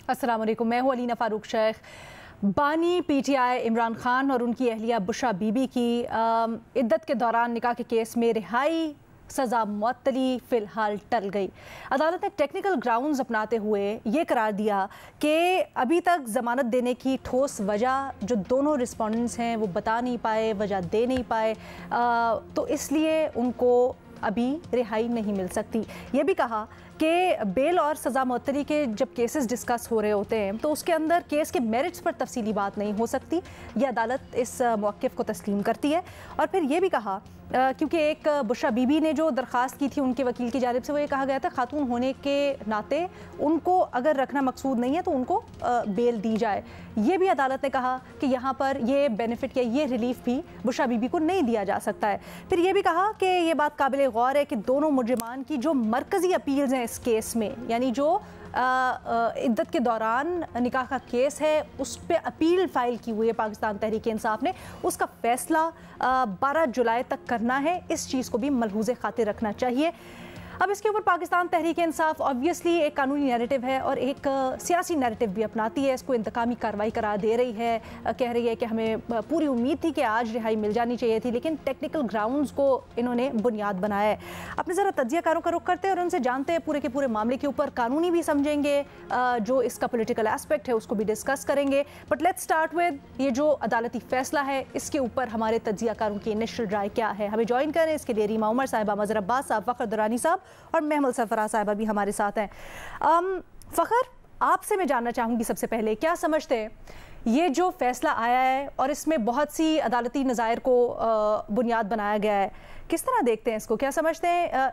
अस्सलाम वालेकुम, मैं हूँ अलीना फ़ारूक शेख। बानी पीटीआई इमरान खान और उनकी अहलिया बुशरा बीबी की इद्दत के दौरान निकाह के केस में रिहाई सज़ा मुअत्तली फ़िलहाल टल गई। अदालत ने टेक्निकल ग्राउंड्स अपनाते हुए ये करार दिया कि अभी तक ज़मानत देने की ठोस वजह जो दोनों रिस्पोंडेंट्स हैं वो बता नहीं पाए, वजह दे नहीं पाए, तो इसलिए उनको अभी रिहाई नहीं मिल सकती। ये भी कहा कि बेल और सज़ा मुअत्तली के जब केसेस डिस्कस हो रहे होते हैं तो उसके अंदर केस के मेरिट्स पर तफसीली बात नहीं हो सकती। ये अदालत इस मौक़िफ़ को तस्लीम करती है। और फिर ये भी कहा क्योंकि एक बुशरा बीबी ने जो दरख्वास्त की थी उनके वकील की जानिब से, वो ये कहा गया था खातून होने के नाते उनको अगर रखना मकसूद नहीं है तो उनको बेल दी जाए। ये भी अदालत ने कहा कि यहाँ पर ये बेनिफिट या ये रिलीफ भी बुशरा बीबी को नहीं दिया जा सकता है। फिर ये भी कहा कि ये बात काबिल गौर है कि दोनों मुजरिमान की जो मरकज़ी अपील्स हैं इस केस में, यानी जो इद्दत के दौरान निकाह का केस है उस पर अपील फ़ाइल की हुई है पाकिस्तान तहरीक इंसाफ ने, उसका फ़ैसला 12 जुलाई तक करना है। इस चीज़ को भी मलहूज़े खातिर रखना चाहिए। अब इसके ऊपर पाकिस्तान तहरीक इंसाफ ऑब्वियसली एक कानूनी नैरेटिव है और एक सियासी नैरेटिव भी अपनाती है। इसको इंतकामी कार्रवाई करार दे रही है, कह रही है कि हमें पूरी उम्मीद थी कि आज रिहाई मिल जानी चाहिए थी, लेकिन टेक्निकल ग्राउंड्स को इन्होंने बुनियाद बनाया है। अपने ज़रा तज्ज़ियाकारों का रुख करते हैं और उनसे जानते हैं पूरे के पूरे मामले के ऊपर। कानूनी भी समझेंगे, जो इसका पोलिटिकल एस्पेक्ट है उसको भी डिस्कस करेंगे। बट लेट्स स्टार्ट विद ये जो अदालती फ़ैसला है, इसके ऊपर हमारे तज्ज़ियाकारों की इनिशियल राय क्या है। हमें ज्वाइन करें इसके लिए रीमा उमर साहिबा, मज़हर अब्बास साहब, फ़खर दुरानी साहब और महमूद सरफराज साहिबा भी हमारे साथ हैं। फ़खर, आपसे मैं जानना चाहूँगी सबसे पहले, क्या समझते हैं ये जो फैसला आया है और इसमें बहुत सी अदालती नज़ायर को बुनियाद बनाया गया है, किस तरह देखते हैं इसको? क्या समझते हैं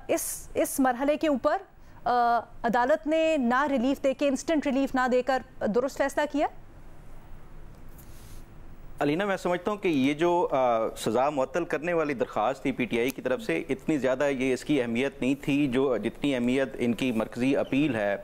इस मरहले के ऊपर अदालत ने ना रिलीफ दे के, इंस्टेंट रिलीफ ना देकर दुरुस्त फैसला किया? अलीना, मैं समझता हूँ कि ये जो सज़ा मुअत्तल करने वाली दरख्वास्त थी पीटीआई की तरफ से, इतनी ज़्यादा ये इसकी अहमियत नहीं थी जो जितनी अहमियत इनकी मरकज़ी अपील है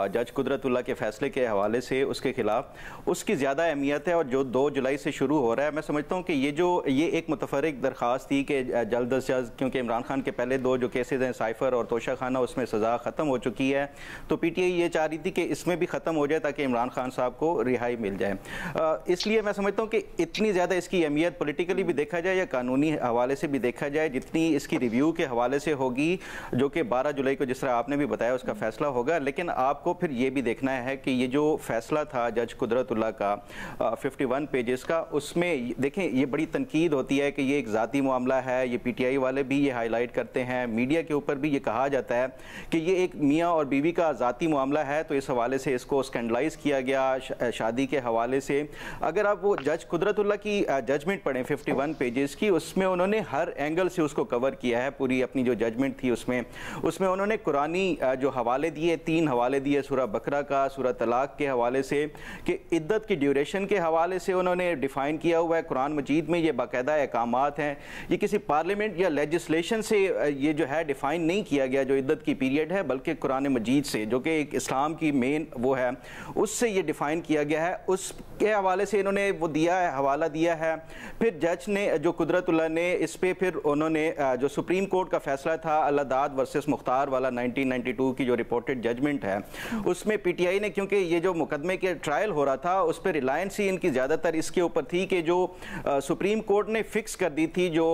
जज कुदरतुल्लाह के फ़ैसले के हवाले से उसके ख़िलाफ़, उसकी ज़्यादा अहमियत है। और जो 2 जुलाई से शुरू हो रहा है, मैं समझता हूँ कि ये एक मुतफ़र्रिक़ दरख्वास्त थी कि जल्द अज जल्द, क्योंकि इमरान खान के पहले 2 जो केसेज हैं साइफ़र और तोशा खाना, उसमें सज़ा ख़त्म हो चुकी है, तो पीटीआई ये चाह रही थी कि इसमें भी ख़त्म हो जाए ताकि इमरान खान साहब को रिहाई मिल जाए। इसलिए मैं समझता हूँ कि इतनी ज़्यादा इसकी अहमियत पॉलिटिकली भी देखा जाए या कानूनी हवाले से भी देखा जाए, जितनी इसकी रिव्यू के हवाले से होगी, जो कि 12 जुलाई को जिस तरह आपने भी बताया उसका फैसला होगा। लेकिन आपको फिर ये भी देखना है कि ये जो फैसला था जज कुदरतुल्लाह का 51 पेजेस का, उसमें देखें ये बड़ी तनकीद होती है कि ये एक ज़ाती मामला है। ये पीटीआई वाले भी ये हाईलाइट करते हैं, मीडिया के ऊपर भी ये कहा जाता है कि ये एक मियाँ और बीवी का ज़ाती मामला है, तो इस हवाले से इसको स्कैंडलाइज किया गया शादी के हवाले से। अगर आप वो जज कुदरतुल्लाह की जजमेंट पढ़ें 51 पेजेस की, उसमें उन्होंने हर एंगल से उसको कवर किया है। पूरी अपनी जो जजमेंट थी उसमें उन्होंने कुरानी जो हवाले दिए, 3 हवाले दिए, सूरह बकरा का, सूरह तलाक के हवाले से, कि इद्दत की ड्यूरेशन के हवाले से उन्होंने डिफ़ाइन किया हुआ है। कुरान मजीद में ये बाकायदा अहकामात हैं, ये किसी पार्लियामेंट या लेजिस्लेशन से ये जो है डिफ़ाइन नहीं किया गया जो इद्दत की पीरियड है, बल्कि कुरान मजीद से, जो कि एक इस्लाम की मेन वो है, उससे ये डिफ़ाइन किया गया है। उसके हवाले से इन्होंने वो दिया है, हवाला दिया है। फिर जज ने जो कुदरतुल्लाह ने इस पे फिर उन्होंने जो सुप्रीम कोर्ट का फैसला था अल्लादाद वर्सेस मुख्तार वाला 1992 की जो रिपोर्टेड जजमेंट है, उसमें पीटीआई ने, क्योंकि ये जो मुकदमे के ट्रायल हो रहा था उस पर रिलायंस ही इनकी ज़्यादातर इसके ऊपर थी कि जो सुप्रीम कोर्ट ने फिक्स कर दी थी जो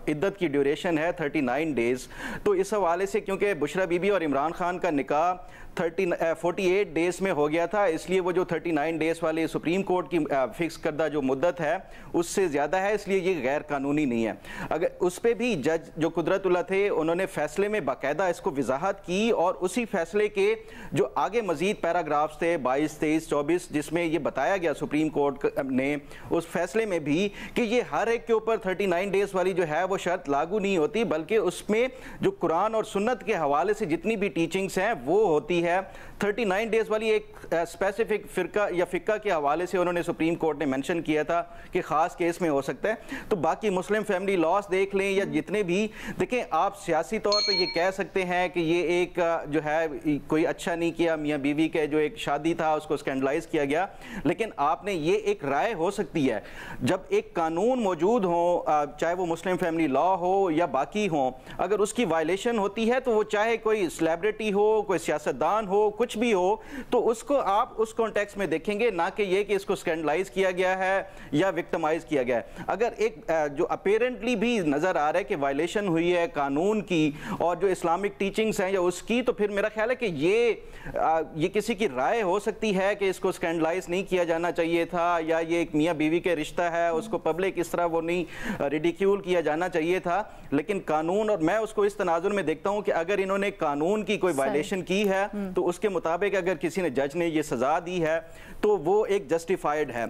इद्दत की ड्यूरेशन है 39 डेज़, तो इस हवाले से क्योंकि बुशरा बीबी और इमरान खान का निकाह 48 डेज़ में हो गया था, इसलिए वो जो 39 डेज़ वाली सुप्रीम कोर्ट की फिक्स करदा जो मुद्दत है उससे ज़्यादा है, इसलिए ये गैर कानूनी नहीं है। अगर उस पर भी जज जो कुदरतुल्लाह थे उन्होंने फैसले में बाकायदा इसको वजाहत की, और उसी फैसले के जो आगे मजीद पैराग्राफ्स थे 22, 23, 24, जिसमें ये बताया गया सुप्रीम कोर्ट ने उस फैसले में भी कि ये हर एक के ऊपर 39 डेज़ वाली जो है वो शर्त लागू नहीं होती, बल्कि उसमें जो कुरान और सुन्नत के हवाले से जितनी भी टीचिंग्स हैं वो होती है। 39 डेज़ वाली एक स्पेसिफिक फ़िरका या फ़िक्का के हवाले से उन्होंने सुप्रीम कोर्ट ने मेंशन किया था कि ख़ास केस में हो सकता है। तो बाकी मुस्लिम फैमिली लॉस देख लें या जितने भी देखें, आप सियासी तौर पे ये कह सकते हैं कि ये एक जो है कोई अच्छा नहीं किया, मियाँ बीवी के जो एक शादी था उसको स्कैंडलाइज किया गया, लेकिन आपने ये एक राय हो सकती है जब एक कानून मौजूद हो, चाहे वो मुस्लिम फैमिली लॉ हो या बाकी हो, अगर उसकी वायलेशन होती है तो वो चाहे कोई सेलिब्रिटी हो, कोई सियासतदान बयान हो, कुछ भी हो, तो उसको आप उस कॉन्टेक्स्ट में देखेंगे, ना कि ये कि इसको स्कैंडलाइज किया गया है या विक्टिमाइज किया गया है। अगर एक जो अपेरेंटली भी नजर आ रहा है कि वायलेशन हुई है कानून की और जो इस्लामिक टीचिंग्स हैं या उसकी, तो फिर मेरा ख्याल है कि ये किसी की राय हो सकती है कि इसको स्कैंडलाइज नहीं किया जाना चाहिए था, या ये एक मियाँ बीवी के रिश्ता है, उसको पब्लिक इस तरह वो नहीं रिडिक्यूल किया जाना चाहिए था। लेकिन कानून, और मैं उसको इस तनाजुर में देखता हूं कि अगर इन्होंने कानून की कोई वायलेशन की है तो उसके मुताबिक अगर किसी ने, जज ने ये सजा दी है तो वो एक जस्टिफाइड है।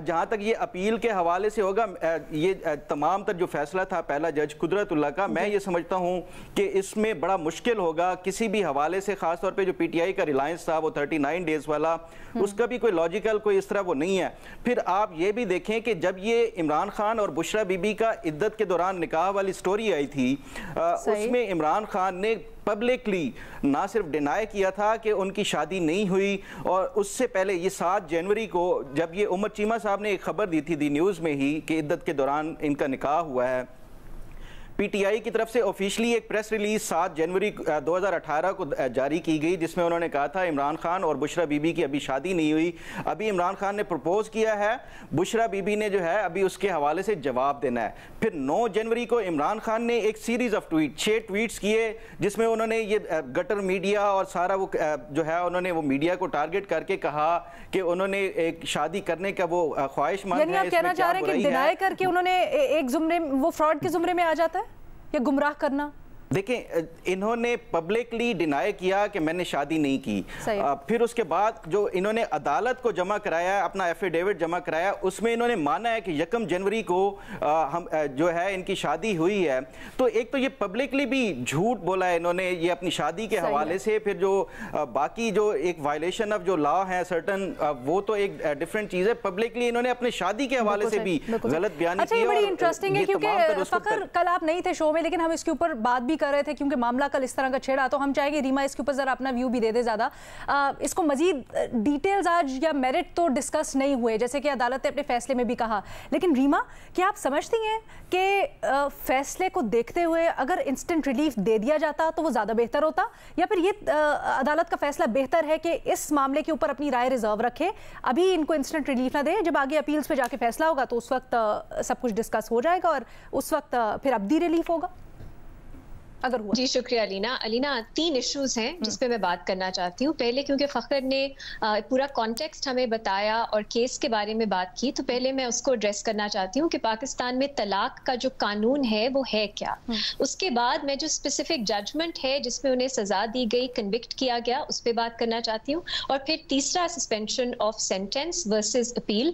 जहां तक ये अपील के हवाले से होगा, ये तमाम तर जो फैसला था पहला जज कुदरतुल्लाह का, मैं ये समझता हूं कि इसमें बड़ा मुश्किल होगा किसी भी हवाले से, खासतौर पे जो पीटीआई का रिलायंस था वो 39 डेज वाला, उसका भी कोई लॉजिकल कोई इस तरह वो नहीं है। फिर आप ये भी देखें कि जब ये इमरान खान और बुशरा बीबी का इद्दत के दौरान निकाह वाली स्टोरी आई थी, उसमें इमरान खान ने पब्लिकली ना सिर्फ डिनाई किया था कि उनकी शादी नहीं हुई, और उससे पहले ये 7 जनवरी को जब ये उमर चीमा साहब ने एक खबर दी थी दी न्यूज़ में ही कि इद्दत के दौरान इनका निकाह हुआ है, पीटीआई की तरफ से ऑफिशियली एक प्रेस रिलीज 7 जनवरी 2018 को जारी की गई, जिसमें उन्होंने कहा था इमरान खान और बुशरा बीबी की अभी शादी नहीं हुई, अभी इमरान खान ने प्रपोज किया है, बुशरा बीबी ने जो है अभी उसके हवाले से जवाब देना है। फिर 9 जनवरी को इमरान खान ने एक सीरीज ऑफ 6 ट्वीट्स किए, जिसमें उन्होंने ये गटर मीडिया और सारा वो जो है उन्होंने वो मीडिया को टारगेट करके कहा कि उन्होंने एक शादी करने का वो ख्वाहिशमंद है। आप कहना चाह रहे हैं कि डिनाई करके उन्होंने एक जुमरे, वो फ्रॉड के जुमरे में आ जाता है या गुमराह करना? देखें, इन्होंने पब्लिकली डिनाई किया कि मैंने शादी नहीं की। फिर उसके बाद जो इन्होंने अदालत को जमा कराया, अपना एफिडेविट जमा कराया, उसमें इन्होंने माना है कि 1 जनवरी को हम जो है इनकी शादी हुई है। तो एक तो ये पब्लिकली भी झूठ बोला है इन्होंने ये अपनी शादी के हवाले से। फिर जो बाकी जो एक वायलेशन ऑफ जो लॉ है सर्टन, वो तो एक डिफरेंट चीज है। पब्लिकली इन्होंने अपने शादी के हवाले से भी गलत बयान किया। ये बड़ी इंटरेस्टिंग है, क्योंकि फखर कल आप नहीं थे शो में, लेकिन हम इसके ऊपर बात भी कर रहे थे क्योंकि मामला कल इस तरह का छेड़ा, तो हम चाहेंगे रीमा इसके ऊपर जरा अपना व्यू भी दे दे ज्यादा। इसको मजीद डिटेल्स आज या मेरिट तो डिस्कस नहीं हुए, जैसे कि अदालत ने अपने फैसले में भी कहा, लेकिन रीमा क्या आप समझती हैं कि फैसले को देखते हुए अगर इंस्टेंट रिलीफ दे दिया जाता तो वो ज्यादा बेहतर होता, या फिर ये अदालत का फैसला बेहतर है कि इस मामले के ऊपर अपनी राय रिजर्व रखे, अभी इनको इंस्टेंट रिलीफ ना दे, जब आगे अपील्स पे जाके फैसला होगा तो उस वक्त सब कुछ डिस्कस हो जाएगा और उस वक्त फिर अब्दी रिलीफ होगा अगर हुआ? जी शुक्रिया अलीना। 3 इश्यूज हैं जिस पे मैं बात करना चाहती हूँ। पहले क्योंकि फखर ने पूरा कॉन्टेक्स्ट हमें बताया और केस के बारे में बात की, तो पहले मैं उसको एड्रेस करना चाहती हूँ कि पाकिस्तान में तलाक का जो कानून है वो है क्या। उसके बाद मैं जो स्पेसिफिक जजमेंट है जिसमें उन्हें सजा दी गई, कन्विक्ट किया गया, उस पर बात करना चाहती हूँ। और फिर तीसरा suspension of sentence versus appeal,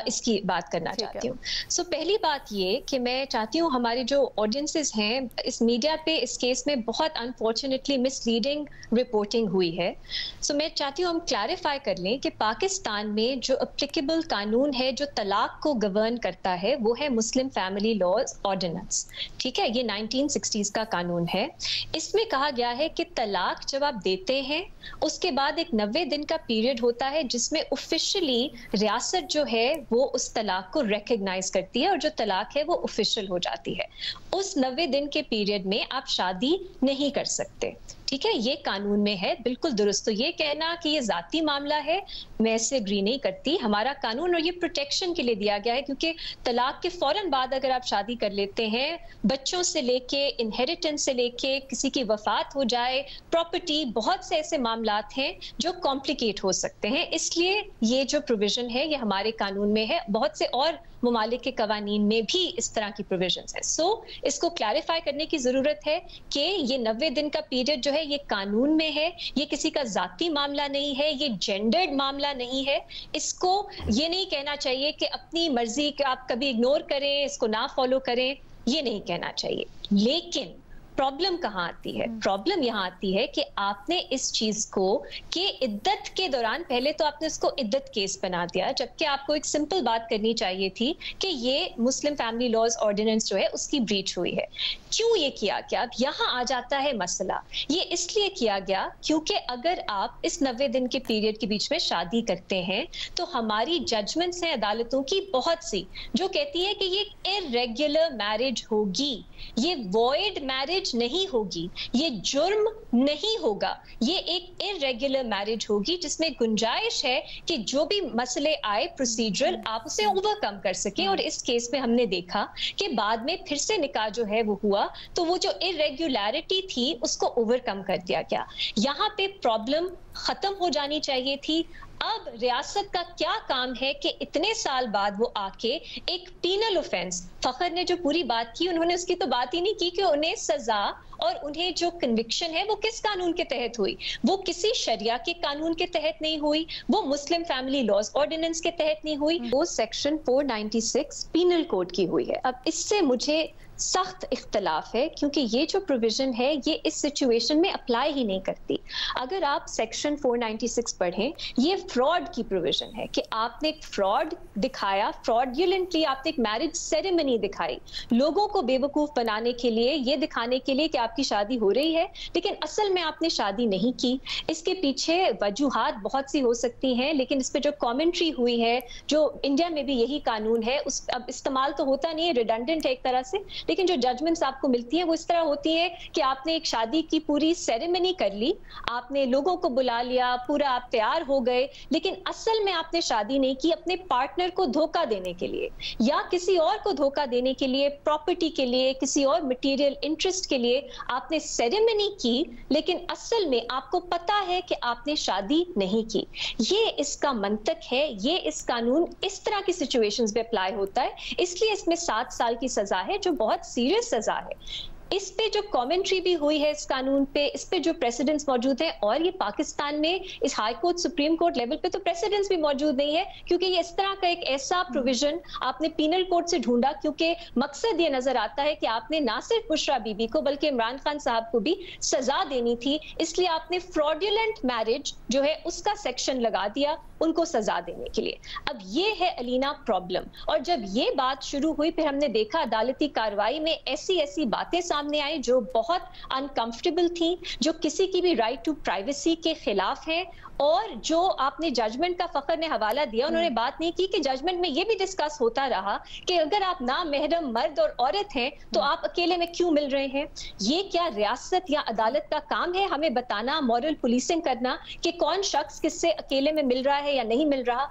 इसकी बात करना चाहती हूँ। सो पहली बात ये कि मैं चाहती हूँ हमारे जो ऑडियंसेस हैं, इस मीडिया पे इस केस में बहुत अनफॉर्चुनेटली मिसलीडिंग रिपोर्टिंग हुई है। सो मैं चाहती हूँ हम क्लैरिफाई कर लें कि पाकिस्तान में जो एप्लीकेबल कानून है जो तलाक को गवर्न करता है वो है मुस्लिम फैमिली लॉज ऑर्डिनेंस। ठीक है, ये 1960s का कानून है। इसमें कहा गया है कि तलाक जब आप देते हैं उसके बाद एक 90 दिन का पीरियड होता है जिसमें ऑफिशियली रियासत जो है वो उस तलाक को रिकॉग्नाइज करती है और जो तलाक है वो ऑफिशियल हो जाती है। उस 90 दिन के पीरियड में आप शादी नहीं कर सकते। ठीक है, ये कानून में है, बिल्कुल दुरुस्त। तो ये कहना कि ये जाती मामला है, मैं इससे एग्री नहीं करती। हमारा कानून और ये प्रोटेक्शन के लिए दिया गया है, क्योंकि तलाक के फौरन बाद अगर आप शादी कर लेते हैं, बच्चों से लेके इनहेरिटेंस से लेके किसी की वफात हो जाए, प्रॉपर्टी, बहुत से ऐसे मामलात हैं जो कॉम्प्लिकेट हो सकते हैं। इसलिए ये जो प्रोविजन है ये हमारे कानून में है। बहुत से और मुमालिक के कवानीन में भी इस तरह की प्रोविजंस है। सो इसको क्लैरिफाई करने की जरूरत है कि ये 90 दिन का पीरियड जो है ये कानून में है, ये किसी का जाती मामला नहीं है, ये जेंडर्ड मामला नहीं है। इसको ये नहीं कहना चाहिए कि अपनी मर्जी के आप कभी इग्नोर करें, इसको ना फॉलो करें, ये नहीं कहना चाहिए। लेकिन प्रॉब्लम कहाँ आती है? प्रॉब्लम यहाँ आती है कि आपने इस चीज को कि इद्दत के दौरान, पहले तो आपने इसको इद्दत केस बना दिया, जबकि आपको एक सिंपल बात करनी चाहिए थी कि ये मुस्लिम फैमिली लॉज ऑर्डिनेंस जो है उसकी ब्रीच हुई है। क्यों ये किया गया? यहाँ आ जाता है मसला। ये इसलिए किया गया क्योंकि अगर आप इस 90 दिन के पीरियड के बीच में शादी करते हैं तो हमारी जजमेंट्स हैं अदालतों की बहुत सी जो कहती है कि ये इर्रेगुलर मैरिज होगी। ये वॉइड मैरिज नहीं होगी, ये जुर्म नहीं होगा, ये एक इर्रेगुलर मैरिज होगी जिसमें गुंजाइश है कि जो भी मसले आए प्रोसीजरल आप उसे ओवरकम कर सके। और इस केस में हमने देखा कि बाद में फिर से निकाह जो है वो हुआ, तो वो जो इर्रेगुलरिटी थी उसको ओवरकम कर दिया गया। यहाँ पे प्रॉब्लम खत्म हो जानी चाहिए थी। अब रियासत का क्या काम है कि इतने साल बाद वो आके एक पीनल ऑफेंस, फखर ने जो पूरी बात की उन्होंने उसकी तो बात ही नहीं की कि उन्हें सजा और उन्हें जो कन्विक्शन है वो किस कानून के तहत हुई। वो किसी शरिया के कानून के तहत नहीं हुई, वो मुस्लिम फैमिली लॉज ऑर्डिनेंस के तहत नहीं हुई, वो सेक्शन 496 पीनल कोड की हुई है। अब इससे मुझे सख्त इख्तलाफ है क्योंकि ये जो प्रोविजन है ये इस सिचुएशन में अप्लाई ही नहीं करती। अगर आप सेक्शन 496 पढ़ें, ये फ्रॉड की प्रोविजन है कि आपने एक फ्रॉड दिखाया, फ्रॉडुलेंटली आपने एक मैरिज सेरेमनी दिखाई लोगों को बेवकूफ बनाने के लिए, ये दिखाने के लिए कि आपकी शादी हो रही है, लेकिन असल में आपने शादी नहीं की। इसके पीछे वजूहात बहुत सी हो सकती हैं, लेकिन इस पे जो कमेंट्री हुई है, जो इंडिया में भी यही कानून है, उस अब इस्तेमाल तो होता नहीं है, रिडंडेंट है एक तरह से, लेकिन जो जजमेंट्स आपको मिलती है वो इस तरह होती है कि आपने एक शादी की पूरी सेरेमनी कर ली, आपने लोगों को बुला लिया, पूरा आप तैयार हो गए, लेकिन असल में आपने शादी नहीं की। अपने पार्टनर को धोखा देने के लिए या किसी और को धोखा देने के लिए, प्रॉपर्टी के लिए, किसी और मटेरियल इंटरेस्ट के लिए आपने सेरेमनी की, लेकिन असल में आपको पता है कि आपने शादी नहीं की। ये इसका मंतक है, ये इस कानून इस तरह की सिचुएशंस में अप्लाई होता है, इसलिए इसमें 7 साल की सजा है जो बहुत सीरियस सजा है। इस पे जो कमेंट्री भी हुई है इस कानून पे, इस पे जो प्रेसिडेंट्स मौजूद है, और ये पाकिस्तान में इस high court supreme court level पे तो प्रेसिडेंट्स भी मौजूद नहीं है, क्योंकि ये इस तरह का एक ऐसा प्रोविजन आपने पीनल कोड से ढूंढा, क्योंकि मकसद ये नजर आता है कि आपने ना सिर्फ बुशरा बीबी को बल्कि इमरान खान साहब को भी सजा देनी थी, इसलिए आपने फ्रॉडुलेंट मैरिज जो है उसका सेक्शन लगा दिया उनको सजा देने के लिए। अब ये है अलीना प्रॉब्लम। और जब ये बात शुरू हुई फिर हमने देखा अदालती कार्रवाई में ऐसी ऐसी बातें सामने आई जो बहुत अनकंफर्टेबल थी, जो किसी की भी राइट टू प्राइवेसी के खिलाफ है। और जो आपने जजमेंट का फखर ने हवाला दिया, उन्होंने बात नहीं की कि जजमेंट में ये भी डिस्कस होता रहा कि अगर आप ना महरम मर्द और औरत हैं तो आप अकेले में क्यों मिल रहे हैं। ये क्या रियासत या अदालत का काम है हमें बताना, मॉरल पुलिसिंग करना कि कौन शख्स किससे अकेले में मिल रहा है या नहीं मिल रहा।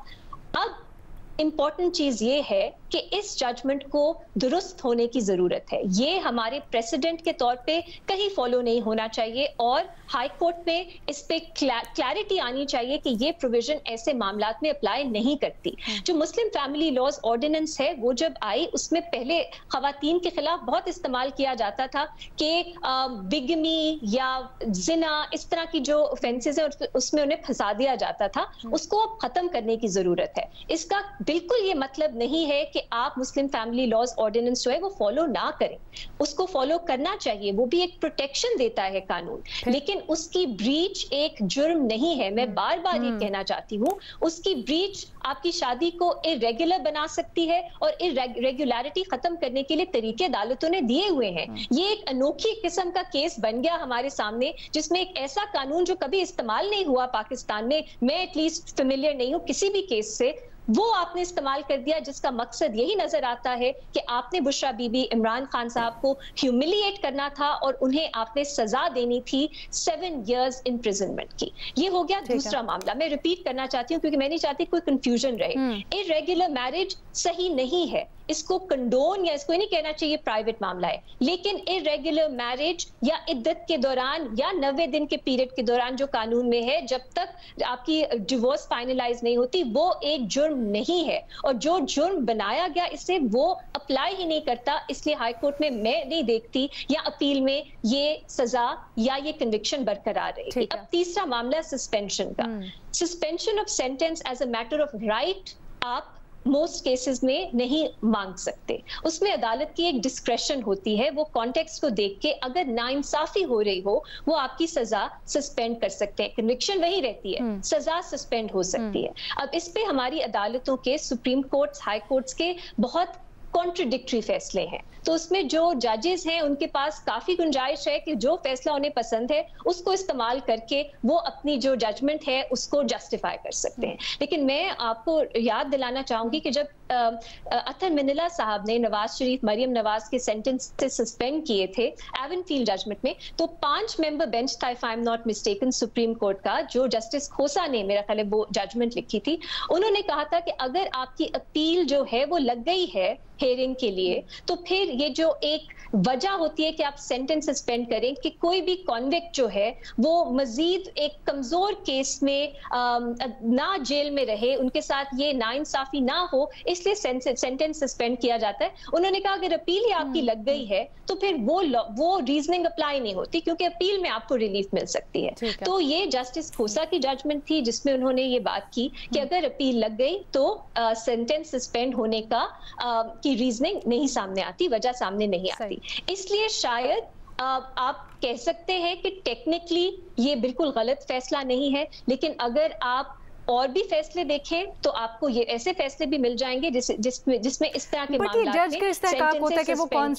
अब इंपॉर्टेंट चीज ये है कि इस जजमेंट को दुरुस्त होने की जरूरत है। ये हमारे प्रेसिडेंट के तौर पे कहीं फॉलो नहीं होना चाहिए और हाई कोर्ट में इस पे क्लैरिटी आनी चाहिए कि ये प्रोविजन ऐसे मामलात में अप्लाई नहीं करती। जो मुस्लिम फैमिली लॉज ऑर्डिनेंस है वो जब आई, उसमें पहले खवातीन के खिलाफ बहुत इस्तेमाल किया जाता था कि बिगमी या जिना, इस तरह की जो ऑफेंसेस है उसमें उन्हें फंसा दिया जाता था। उसको अब खत्म करने की जरूरत है। इसका बिल्कुल ये मतलब नहीं है कि आप मुस्लिम फैमिली लॉज ऑर्डिनेंस जो है वो फॉलो ना करें, उसको फॉलो करना चाहिए, वो भी एक प्रोटेक्शन देता है कानून, लेकिन उसकी ब्रीच एक जुर्म नहीं है। मैं बार बार ये कहना चाहती हूँ, उसकी ब्रीच आपकी शादी को इरेगुलर बना सकती है और इरेगुलरिटी खत्म करने के लिए तरीके अदालतों ने दिए हुए हैं। ये एक अनोखी किस्म का केस बन गया हमारे सामने जिसमें एक ऐसा कानून जो कभी इस्तेमाल नहीं हुआ पाकिस्तान में, मैं एटलीस्ट फेमिलियर नहीं हूँ किसी भी केस से, वो आपने इस्तेमाल कर दिया, जिसका मकसद यही नजर आता है कि आपने बुशरा बीबी, इमरान खान साहब को ह्यूमिलिएट करना था और उन्हें आपने सजा देनी थी 7 years इम्प्रिजनमेंट की। ये हो गया दूसरा मामला। मैं रिपीट करना चाहती हूँ क्योंकि मैं नहीं चाहती कोई कंफ्यूजन रहे। इरेगुलर मैरिज सही नहीं है, इसको कंडोन या इसको नहीं कहना चाहिए प्राइवेट मामला है, लेकिन इरेगुलर मैरिज या इद्दत के दौरान या 90 दिन के पीरियड के दौरान जो कानून में है, जब तक आपकी डिवोर्स फाइनलाइज नहीं होती, वो एक जुर्म नहीं है और जो जुर्म बनाया गया इसे वो अप्लाई ही नहीं करता। इसलिए हाई कोर्ट में मैं नहीं देखती या अपील में ये सजा या ये कन्विक्शन बरकरार रहेगी। अब तीसरा मामला सस्पेंशन का। Suspension of sentence as a matter of right आप मोस्ट केसेस में नहीं मांग सकते, उसमें अदालत की एक डिस्क्रेशन होती है। वो कॉन्टेक्स्ट को देख के अगर नाइंसाफी हो रही हो वो आपकी सजा सस्पेंड कर सकते हैं। कन्विक्शन वही रहती है, सजा सस्पेंड हो सकती है। अब इस पे हमारी अदालतों के, सुप्रीम कोर्ट्स, हाई कोर्ट्स के बहुत कॉन्ट्रडिक्टरी फैसले हैं, तो उसमें जो जजेस हैं उनके पास काफी गुंजाइश है कि जो फैसला उन्हें पसंद है उसको इस्तेमाल करके वो अपनी जो जजमेंट है उसको जस्टिफाई कर सकते हैं। लेकिन मैं आपको याद दिलाना चाहूंगी कि जब अतर मिनिला साहब ने नवाज शरीफ, मरियम नवाज के सेंटेंस से सस्पेंड किए थे एवनफील्ड जजमेंट में, तो 5 मेंबर बेंच था, if I am not mistaken, supreme court का, जो जस्टिस खोसा ने, मेरा ख्याल है, वो जजमेंट लिखी थी। उन्होंने कहा था कि अगर आपकी अपील जो है वो लग गई है हेयरिंग के लिए, तो फिर ये जो एक वजह होती है कि आप सेंटेंस सस्पेंड करें कि कोई भी कॉन्विक्ट जो है वो मजीद एक कमजोर केस में ना जेल में रहे, उनके साथ ये नाइंसाफी ना हो, इसलिए सेंटेंस सस्पेंड किया जाता है। उन्होंने कहा अगर अपील ही आपकी लग गई है तो फिर वो रीजनिंग अप्लाई नहीं होती, क्योंकि अपील में आपको रिलीफ मिल सकती है। तो ये जस्टिस खोसा की जजमेंट थी जिसमें उन्होंने ये बात की कि अगर अपील लग गई तो सेंटेंस सस्पेंड होने का की रीजनिंग नहीं सामने आती, वजह सामने नहीं आती। इसलिए शायद आप कह सकते हैं कि टेक्निकली ये बिल्कुल गलत फैसला नहीं है, लेकिन अगर आप और भी फैसले देखें तो आपको ये ऐसे फैसले भी मिल जाएंगे जिसमें इस तरह के मामले जज का इस्तेकाक होता है कि वो कौन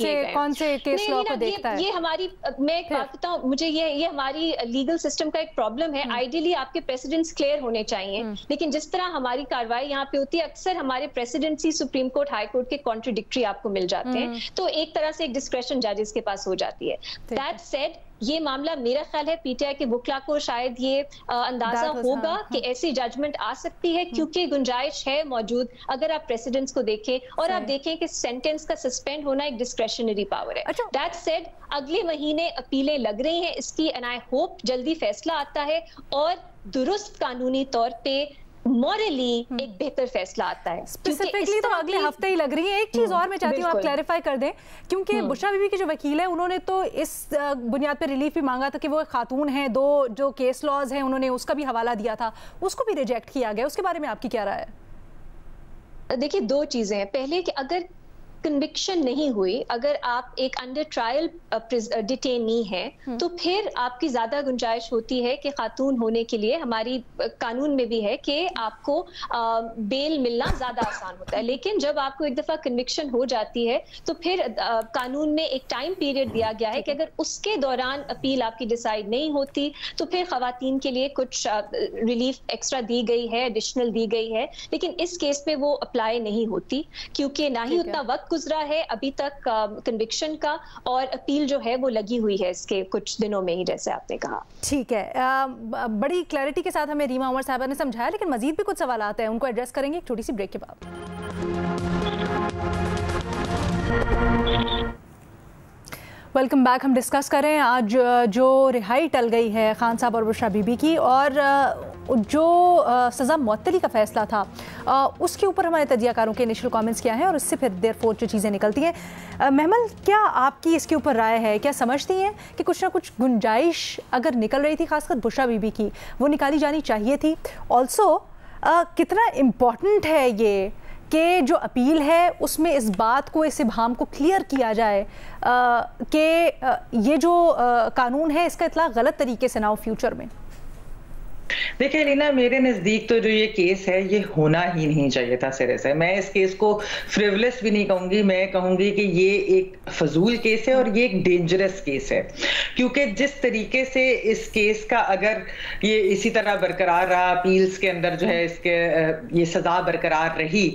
से केस लॉ को देखता है। ये हमारी, मैं एक बात बताऊं, मुझे ये हमारी लीगल सिस्टम का एक प्रॉब्लम है। आइडियली आपके प्रेसिडेंट्स क्लियर होने चाहिए, लेकिन जिस तरह हमारी कार्रवाई यहाँ पे होती है, अक्सर हमारे प्रेसिडेंट्स ही सुप्रीम कोर्ट, हाई कोर्ट के कॉन्ट्रडिक्टरी आपको मिल जाते हैं, तो एक तरह से एक डिस्क्रेशन जजेस के पास हो जाती है। दैट सेड, ये मामला मेरा ख्याल है पीटीआई के वकील को शायद ये अंदाजा होगा कि ऐसी जजमेंट आ सकती है, क्योंकि गुंजाइश है मौजूद। अगर आप प्रेसिडेंट्स को देखें और आप देखें कि सेंटेंस का सस्पेंड होना एक डिस्क्रेशनरी पावर है। दैट सेड, अगले महीने अपीलें लग रही हैं इसकी, एंड आई होप जल्दी फैसला आता है और दुरुस्त कानूनी तौर पे मॉरली एक बेहतर फैसला आता है। स्पेसिफिकली तो अगले हफ्ते ही लग रही है। एक चीज और मैं चाहती हूँ आप क्लैरिफाई कर दें, क्योंकि बुशरा बीबी के जो वकील है उन्होंने तो इस बुनियाद पर रिलीफ भी मांगा था कि वो खातून है, 2 जो केस लॉज हैं उन्होंने उसका भी हवाला दिया था, उसको भी रिजेक्ट किया गया। उसके बारे में आपकी क्या राय है? देखिए, 2 चीजें हैं। पहले कि अगर कन्विक्शन नहीं हुई, अगर आप एक अंडर ट्रायल डिटेनी हैं, तो फिर आपकी ज्यादा गुंजाइश होती है कि खातून होने के लिए हमारी कानून में भी है कि आपको बेल मिलना ज्यादा आसान होता है। लेकिन जब आपको एक दफा कन्विक्शन हो जाती है तो फिर कानून में एक टाइम पीरियड दिया गया है कि अगर उसके दौरान अपील आपकी डिसाइड नहीं होती तो फिर खवातीन के लिए कुछ रिलीफ एक्स्ट्रा दी गई है, एडिशनल दी गई है। लेकिन इस केस में वो अप्लाई नहीं होती, क्योंकि ना ही उतना वक्त गुजरा है अभी तक कन्विक्शन का, और अपील जो है वो लगी हुई है इसके कुछ दिनों में ही, जैसे आपने कहा। ठीक है, बड़ी क्लैरिटी के साथ हमें रीमा उमर साहबा ने समझाया, लेकिन मजीद भी कुछ सवाल आते हैं, उनको एड्रेस करेंगे एक छोटी सी ब्रेक के बाद। Welcome back. हम डिस्कस कर रहे हैं आज जो रिहाई टल गई है खान साहब और बुशरा बीबी की, और जो सज़ा मुअत्तली का फैसला था उसके ऊपर हमारे तजियाकारों के इनिशियल कमेंट्स क्या हैं और इससे फिर देयरफॉर जो चीज़ें निकलती हैं। महमल, क्या आपकी इसके ऊपर राय है? क्या समझती हैं कि कुछ ना कुछ गुंजाइश अगर निकल रही थी, खासकर बुशरा बीबी की, वो निकाली जानी चाहिए थी? ऑल्सो कितना इम्पॉर्टेंट है ये कि जो अपील है उसमें इस बात को, इस इब्हाम को क्लियर किया जाए कि ये जो कानून है इसका इतना गलत तरीके से ना हो फ्यूचर में? देखिए लीना, मेरे नज़दीक तो जो ये केस है ये होना ही नहीं चाहिए था सिरे से। मैं इस केस को फ्रिवलेस भी नहीं कहूंगी, मैं कहूंगी कि ये एक फजूल केस है और ये एक डेंजरस केस है, क्योंकि जिस तरीके से इस केस का अगर ये इसी तरह बरकरार रहा, अपील्स के अंदर जो है इसके ये सजा बरकरार रही,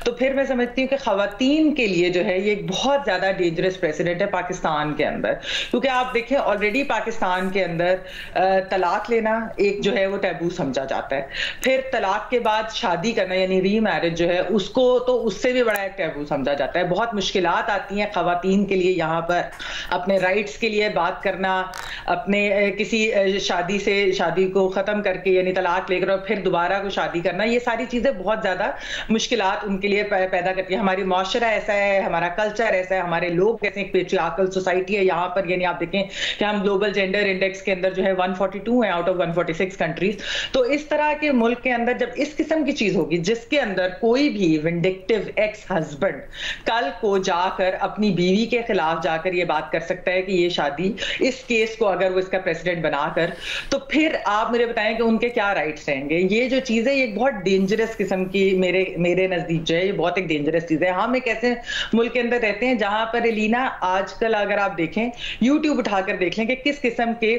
तो फिर मैं समझती हूँ कि खवातीन के लिए जो है ये एक बहुत ज्यादा डेंजरस प्रेसिडेंट है पाकिस्तान के अंदर। क्योंकि आप देखें, ऑलरेडी पाकिस्तान के अंदर तलाक लेना एक जो है वो टैबू समझा जाता है, फिर तलाक के बाद शादी करना यानी री मैरिज जो है उसको तो उससे भी बड़ा एक टैबू समझा जाता है। बहुत मुश्किलात आती हैं खवातीन के लिए यहाँ पर अपने राइट्स के लिए बात करना, अपने किसी शादी को खत्म करके यानी तलाक लेकर और फिर दोबारा को शादी करना, ये सारी चीजें बहुत ज्यादा मुश्किलात उनके लिए पैदा करती है। हमारी माशरा ऐसा है, हमारा कल्चर ऐसा है, हमारे लोग ऐसे एक पेट्रियार्कल सोसाइटी है यहाँ पर। यानी आप देखें कि हम ग्लोबल जेंडर इंडेक्स के अंदर जो है 142 है आउट ऑफ 146 कंट्रीज। तो इस तरह के मुल्क के अंदर जब इस किस्म की चीज होगी जिसके अंदर कोई भी विंडिक्टिव एक्स हस्बैंड कल को जाकर अपनी बीवी के खिलाफ जाकर ये बात कर सकता है कि ये शादी, इस केस को अगर वो इसका प्रेसिडेंट बनाकर, तो फिर आप मुझे बताएं कि उनके क्या राइट्स रहेंगे। ये जो चीज है ये बहुत डेंजरस किस्म की मेरे नजदीक जो है ये बहुत एक डेंजरस चीज है। हम एक ऐसे मुल्क के अंदर रहते हैं जहां पर लीना आजकल अगर आप देखें, यूट्यूब उठाकर देख लें कि किस किस्म के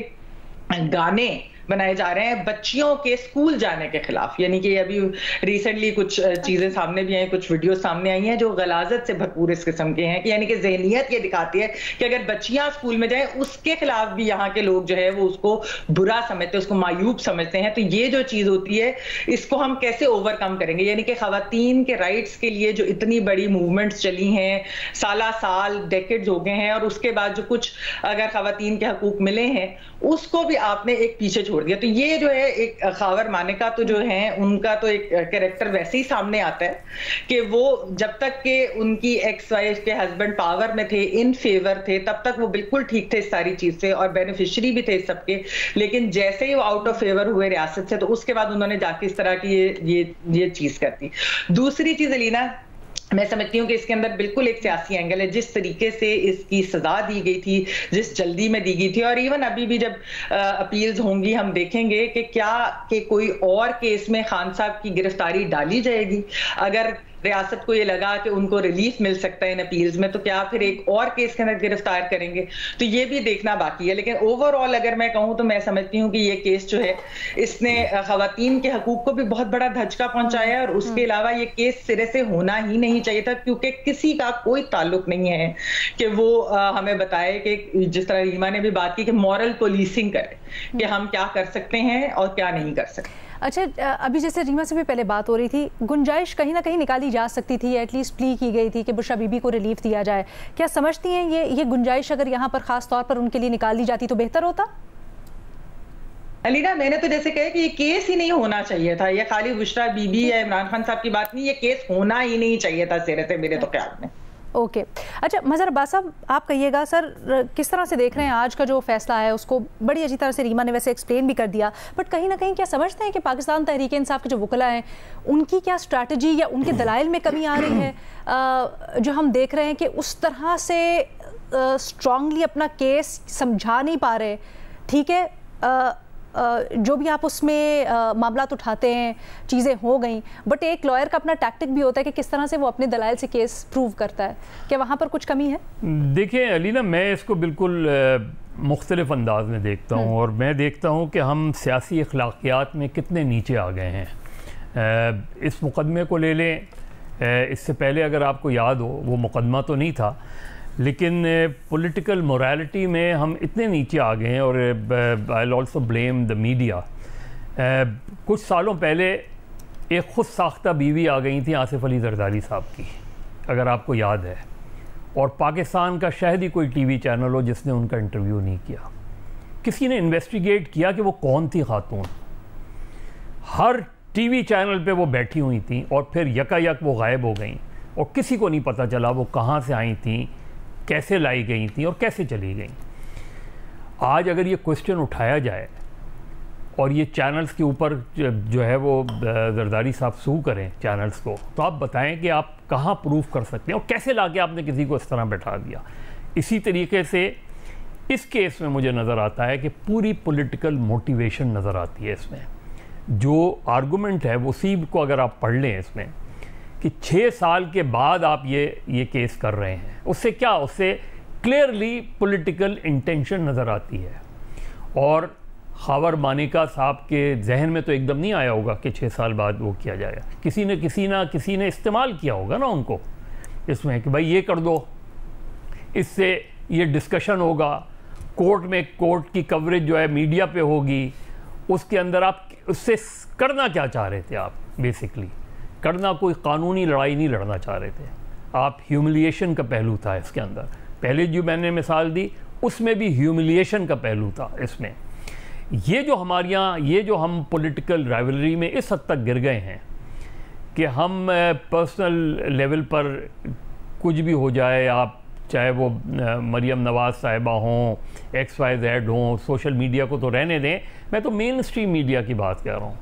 गाने बनाए जा रहे हैं बच्चियों के स्कूल जाने के खिलाफ। यानी कि अभी रिसेंटली कुछ चीजें सामने भी आई, कुछ वीडियो सामने आई हैं जो गलाजत से भरपूर इस किस्म के हैं कि यानी कि ज़हनियत ये दिखाती है कि अगर बच्चियां स्कूल में जाएं उसके खिलाफ भी यहाँ के लोग जो है वो उसको बुरा समझते हैं, उसको मायूब समझते हैं। तो ये जो चीज होती है इसको हम कैसे ओवरकम करेंगे? यानी कि खवातीन के राइट्स के लिए जो इतनी बड़ी मूवमेंट्स चली हैं, साल डेकेड्स हो गए हैं, और उसके बाद जो कुछ अगर खवातीन के हकूक मिले हैं उसको भी आपने एक पीछे छोड़ दिया। तो ये जो है एक खावर मानिका तो जो है उनका तो एक कैरेक्टर वैसे ही सामने आता है कि वो जब तक के उनकी एक्स वाइफ के हस्बैंड पावर में थे, इन फेवर थे, तब तक वो बिल्कुल ठीक थे इस सारी चीज से और बेनिफिशियरी भी थे सबके। लेकिन जैसे ही वो आउट ऑफ फेवर हुए रियासत से तो उसके बाद उन्होंने जाके इस तरह की ये चीज कर दी। दूसरी चीज अलीना, मैं समझती हूँ कि इसके अंदर बिल्कुल एक सियासी एंगल है। जिस तरीके से इसकी सजा दी गई थी, जिस जल्दी में दी गई थी, और इवन अभी भी जब अपील्स होंगी हम देखेंगे कि क्या कि कोई और केस में खान साहब की गिरफ्तारी डाली जाएगी। अगर रियासत को ये लगा कि उनको रिलीफ मिल सकता है इन अपील्स में तो क्या फिर एक और केस के अंदर गिरफ्तार करेंगे? तो ये भी देखना बाकी है। लेकिन ओवरऑल अगर मैं कहूँ तो मैं समझती हूँ कि ये केस जो है इसने खवातीन के हकूक को भी बहुत बड़ा धचका पहुंचाया है, और उसके अलावा ये केस सिरे से होना ही नहीं चाहिए था, क्योंकि किसी का कोई ताल्लुक नहीं है कि वो हमें बताए कि जिस तरह रीमा ने भी बात की कि मॉरल पुलिसिंग करे कि हम क्या कर सकते हैं और क्या नहीं कर सकते। अच्छा, अभी जैसे रीमा से भी पहले बात हो रही थी, गुंजाइश कहीं ना कहीं निकाली जा सकती थी, एटलीस्ट प्ली की गई थी कि बुशरा बीबी को रिलीफ दिया जाए। क्या समझती हैं ये गुंजाइश अगर यहाँ पर खास तौर पर उनके लिए निकाली जाती तो बेहतर होता? अलीना, मैंने तो जैसे कहा कि ये केस ही नहीं होना चाहिए था। ये खाली बुशरा बीबी या इमरान खान साहब की बात नहीं, ये केस होना ही नहीं चाहिए था सिरे से, मेरे तो ख्याल में। ओके अच्छा, मज़हर अब्बास साहब आप कहिएगा, सर किस तरह से देख रहे हैं आज का जो फैसला है? उसको बड़ी अच्छी तरह से रीमा ने वैसे एक्सप्लेन भी कर दिया, बट कहीं ना कहीं क्या समझते हैं कि पाकिस्तान तहरीक इंसाफ के जो वकला हैं उनकी क्या स्ट्रैटेजी या उनके दलाइल में कमी आ रही है, जो हम देख रहे हैं कि उस तरह से स्ट्रांगली अपना केस समझा नहीं पा रहे? ठीक है, जो भी आप उसमें मामला उठाते हैं, चीज़ें हो गई, बट एक लॉयर का अपना टैक्टिक भी होता है कि किस तरह से वो अपने दलाइल से केस प्रूव करता है। क्या वहाँ पर कुछ कमी है? देखिए अलीना, मैं इसको बिल्कुल मुख्तलिफ अंदाज में देखता हूँ, और मैं देखता हूँ कि हम सियासी अखलाकियात में कितने नीचे आ गए हैं। इस मुकदमे को ले लें, इससे पहले अगर आपको याद हो वो मुकदमा तो नहीं था, लेकिन पॉलिटिकल मोरालिटी में हम इतने नीचे आ गए हैं। और I will also blame the media. कुछ सालों पहले एक खुद साख्ता बीवी आ गई थी आसिफ अली जरदारी साहब की, अगर आपको याद है, और पाकिस्तान का शायद ही कोई टीवी चैनल हो जिसने उनका इंटरव्यू नहीं किया। किसी ने इन्वेस्टिगेट किया कि वो कौन थी खातून? हर टीवी चैनल पे वो बैठी हुई थी और फिर यकायक वो गायब हो गई, और किसी को नहीं पता चला वो कहाँ से आई थी, कैसे लाई गई थी और कैसे चली गई। आज अगर ये क्वेश्चन उठाया जाए और ये चैनल्स के ऊपर जो है वो जरदारी साहब सू करें चैनल्स को, तो आप बताएं कि आप कहाँ प्रूफ कर सकते हैं और कैसे लाके आपने किसी को इस तरह बैठा दिया। इसी तरीके से इस केस में मुझे नज़र आता है कि पूरी पॉलिटिकल मोटिवेशन नज़र आती है इसमें। जो आर्गूमेंट है उसी को अगर आप पढ़ लें इसमें कि 6 साल के बाद आप ये केस कर रहे हैं, उससे क्या, उससे क्लियरली पॉलिटिकल इंटेंशन नज़र आती है। और खावर मानिका साहब के जहन में तो एकदम नहीं आया होगा कि 6 साल बाद वो किया जाएगा। किसी ने इस्तेमाल किया होगा ना उनको इसमें कि भाई ये कर दो, इससे ये डिस्कशन होगा, कोर्ट में कोर्ट की कवरेज जो है मीडिया पे होगी, उसके अंदर आप उससे करना क्या चाह रहे थे? आप बेसिकली करना कोई कानूनी लड़ाई नहीं लड़ना चाह रहे थे आप, ह्यूमिलिएशन का पहलू था इसके अंदर। पहले जो मैंने मिसाल दी उसमें भी ह्यूमिलिएशन का पहलू था इसमें। ये जो हमारे यहाँ ये जो हम पॉलिटिकल राइवलरी में इस हद तक गिर गए हैं कि हम पर्सनल लेवल पर कुछ भी हो जाए, आप चाहे वो मरियम नवाज़ साहिबा हों, XYZ हों, सोशल मीडिया को तो रहने दें, मैं तो मेन स्ट्रीम मीडिया की बात कर रहा हूँ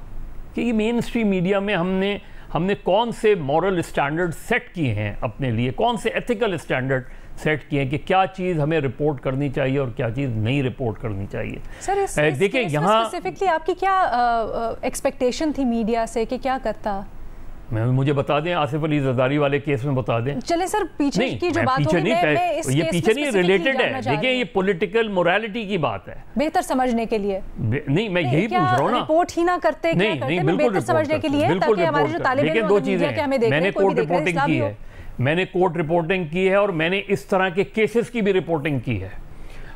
कि ये मेन स्ट्रीम मीडिया में हमने कौन से मॉरल स्टैंडर्ड सेट किए हैं अपने लिए, कौन से एथिकल स्टैंडर्ड सेट किए हैं कि क्या चीज़ हमें रिपोर्ट करनी चाहिए और क्या चीज़ नहीं रिपोर्ट करनी चाहिए। सर देखिए यहाँ स्पेसिफिकली आपकी क्या एक्सपेक्टेशन थी मीडिया से कि क्या करता? मुझे बता दें, आसिफ अली जरदारी वाले केस में बता दें। चले सर, पीछे की जो बात होगी, ये पीछे नहीं, रिलेटेड है। देखिए, ये पॉलिटिकल मोरालिटी की बात है, बेहतर समझने के लिए। नहीं, मैं यही पूछ रहा हूँ ना, रिपोर्ट ही ना करते, नहीं, बिल्कुल समझने के लिए, ताकि हमारे जो तालिब इल्म दो चीजें, मैंने कोर्ट रिपोर्टिंग की है, मैंने कोर्ट रिपोर्टिंग की है और मैंने इस तरह के केसेस की भी रिपोर्टिंग की है।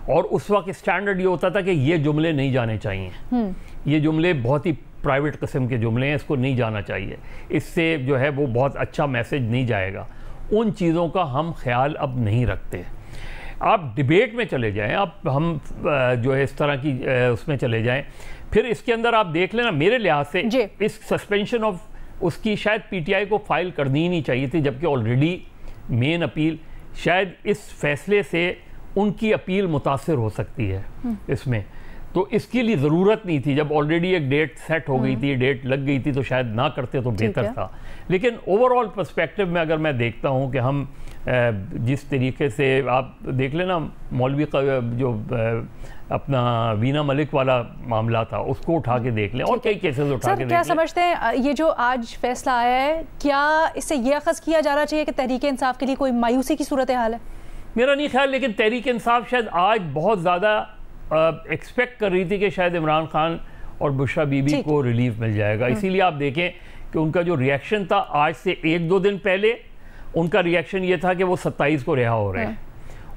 और उस वक्त स्टैंडर्ड ये होता था कि ये जुमले नहीं जाने चाहिए, ये जुमले बहुत ही प्राइवेट किस्म के जुमले हैं, इसको नहीं जाना चाहिए, इससे जो है वो बहुत अच्छा मैसेज नहीं जाएगा। उन चीज़ों का हम ख्याल अब नहीं रखते। आप डिबेट में चले जाएं, हम जो है इस तरह की उसमें चले जाएं, फिर इसके अंदर आप देख लेना, मेरे लिहाज से इस सस्पेंशन ऑफ उसकी शायद पीटीआई को फाइल करनी ही नहीं चाहिए थी, जबकि ऑलरेडी मेन अपील, शायद इस फैसले से उनकी अपील मुतासिर हो सकती है इसमें, तो इसके लिए ज़रूरत नहीं थी। जब ऑलरेडी एक डेट सेट हो गई थी, डेट लग गई थी, तो शायद ना करते तो बेहतर था। लेकिन ओवरऑल पर्सपेक्टिव में अगर मैं देखता हूँ कि हम जिस तरीके से, आप देख लेना मौलवी का जो अपना वीना मलिक वाला मामला था, उसको उठा के देख लें, और कई केसेस उठा के देख लें। क्या समझते हैं ये जो आज फैसला आया है, क्या इससे ये अखज़ किया जाना चाहिए कि तहरीक इंसाफ के लिए कोई मायूसी की सूरत हाल है? मेरा नहीं ख्याल, लेकिन तहरीक इंसाफ शायद आज बहुत ज़्यादा एक्सपेक्ट कर रही थी कि शायद इमरान खान और बुशरा बीबी को रिलीफ मिल जाएगा। इसीलिए आप देखें कि उनका जो रिएक्शन था, आज से 1-2 दिन पहले उनका रिएक्शन ये था कि वो 27 को रिहा हो रहे हैं,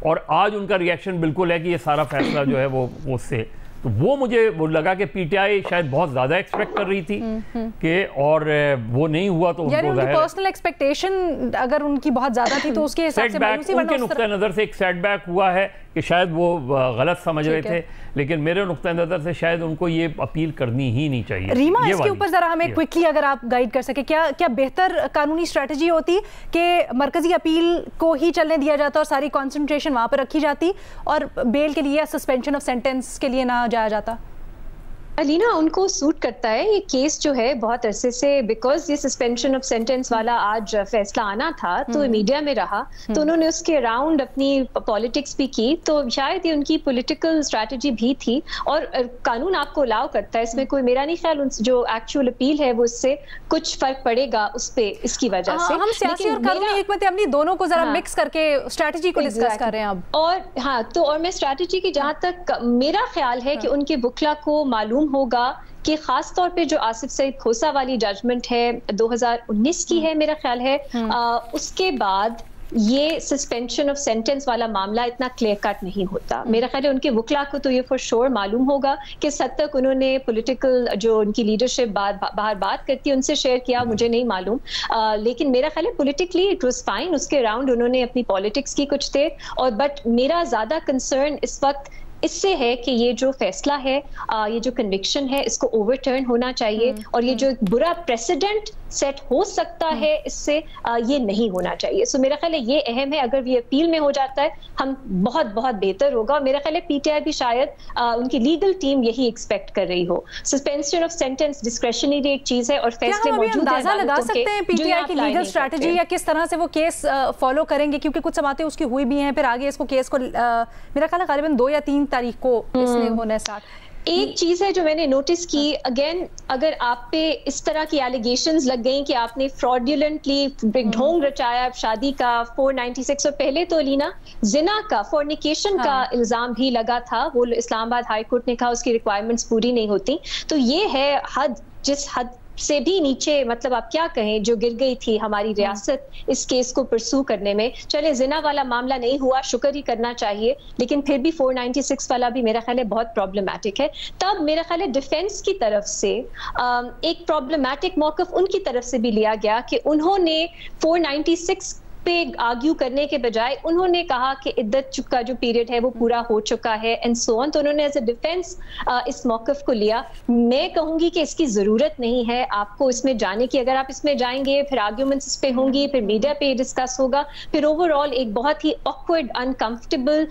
और आज उनका रिएक्शन बिल्कुल है कि ये सारा फैसला जो है वो उससे, तो वो मुझे वो लगा कि पीटीआई शायद बहुत ज़्यादा एक्सपेक्ट कर रही थी कि, और वो नहीं हुआ तो उनको पर्सनल एक्सपेक्टेशन अगर उनकी बहुत ज़्यादा थी तो उसके हिसाब से मायूसी, उनके नुक्ता नज़र से एक सेटबैक हुआ है कि शायद वो गलत समझ रहे थे, लेकिन मेरे नुक्ता नज़र से शायद उनको ये अपील करनी ही नहीं चाहिए। रीमा, इसके ऊपर ज़रा हमें क्विकली अगर आप गाइड कर सके, क्या बेहतर कानूनी स्ट्रेटजी होती कि मरकजी अपील को ही चलने दिया जाता और सारी कॉन्सेंट्रेशन वहाँ पर रखी जाती, और बेल के लिए, सस्पेंशन ऑफ सेंटेंस के लिए ना जाया जाता? अलीना, उनको सूट करता है ये केस जो है बहुत अरसे से, बिकॉज ये सस्पेंशन ऑफ सेंटेंस वाला आज फैसला आना था तो मीडिया में रहा, तो उन्होंने उसके अराउंड अपनी पॉलिटिक्स भी की, तो शायद ये उनकी पॉलिटिकल स्ट्रैटेजी भी थी। और कानून आपको अलाउ करता है, इसमें कोई, मेरा नहीं ख्याल जो एक्चुअल अपील है वो इससे कुछ फर्क पड़ेगा उस पे, इसकी वजह से। हम सियासी और कानूनी हिकमत अमली दोनों को जरा मिक्स करके स्ट्रैटेजी को डिस्कस कर रहे हैं अब। और मैं स्ट्रैटेजी की जहां तक मेरा ख्याल है कि उनके बुकला को मालूम होगा कि खास तौर पे जो आसिफ सईद खोसा वाली जजमेंट है 2019 की है मेरा ख्याल है, उसके बाद ये सस्पेंशन ऑफ सेंटेंस वाला मामला इतना क्लियर कट नहीं होता। मेरा ख्याल है उनके वकला को तो ये फॉर श्योर मालूम होगा कि हद तक उन्होंने पॉलिटिकल जो उनकी लीडरशिप बाहर बात करती है उनसे शेयर किया, मुझे नहीं मालूम, लेकिन मेरा ख्याल है पॉलिटिकली इट वाज फाइन। उसके अराउंड उन्होंने अपनी पॉलिटिक्स की कुछ थे, और बट मेरा ज्यादा कंसर्न इस वक्त इससे है कि ये जो फैसला है, ये जो कन्विक्शन है, इसको ओवरटर्न होना चाहिए, और ये जो बुरा प्रेसिडेंट सेट हो सकता है इससे, ये नहीं होना चाहिए। सो मेरा ख्याल है ये अहम है। अगर ये अपील में हो जाता है हम बहुत बहुत बेहतर होगा, और मेरा ख्याल है पीटीआई भी शायद उनकी लीगल टीम यही एक्सपेक्ट कर रही हो। सस्पेंशन ऑफ सेंटेंस डिस्क्रेशनरी एक चीज है, और फैसले मौजूद अंदाजा लगा सकते हैं पीटीआई की लीगल स्ट्रैटेजी या किस तरह से वो केस फॉलो करेंगे, क्योंकि कुछ समातें उसकी हुई भी हैं, फिर आगे इसको केस को मेरा ख्याल है करीबन 2 या 3 तारीख को इसने होना स्टार्ट। एक चीज है जो मैंने नोटिस की, अगेन अगर आप पे इस तरह की एलिगेशंस लग गई कि आपने फ्रॉडुलेंटली ढोंग रचाया शादी का 496, और पहले तो अलीना जिना का, फॉर्निकेशन का इल्जाम भी लगा था, वो इस्लामाबाद हाई कोर्ट ने कहा उसकी रिक्वायरमेंट्स पूरी नहीं होती, तो ये है हद, जिस हद से भी नीचे, मतलब आप क्या कहें, जो गिर गई थी हमारी रियासत इस केस को परसू करने में। चले जिना वाला मामला नहीं हुआ, शुक्र ही करना चाहिए, लेकिन फिर भी 496 वाला भी मेरा ख्याल है बहुत प्रॉब्लमैटिक है। तब मेरा ख्याल है डिफेंस की तरफ से एक प्रॉब्लमैटिक मौक़िफ़ उनकी तरफ से भी लिया गया कि उन्होंने 496 पे आर्ग्यू करने के बजाय उन्होंने कहा कि इद्दत का जो पीरियड है वो पूरा हो चुका है एंड सो ऑन, तो उन्होंने एज अ डिफेंस इस मौक़िफ़ को लिया। मैं कहूंगी कि इसकी ज़रूरत नहीं है आपको इसमें जाने की। अगर आप इसमें जाएंगे फिर आर्ग्यूमेंट्स इस पे होंगी, फिर मीडिया पे डिस्कस होगा, फिर ओवरऑल एक बहुत ही ऑकवर्ड अनकंफर्टेबल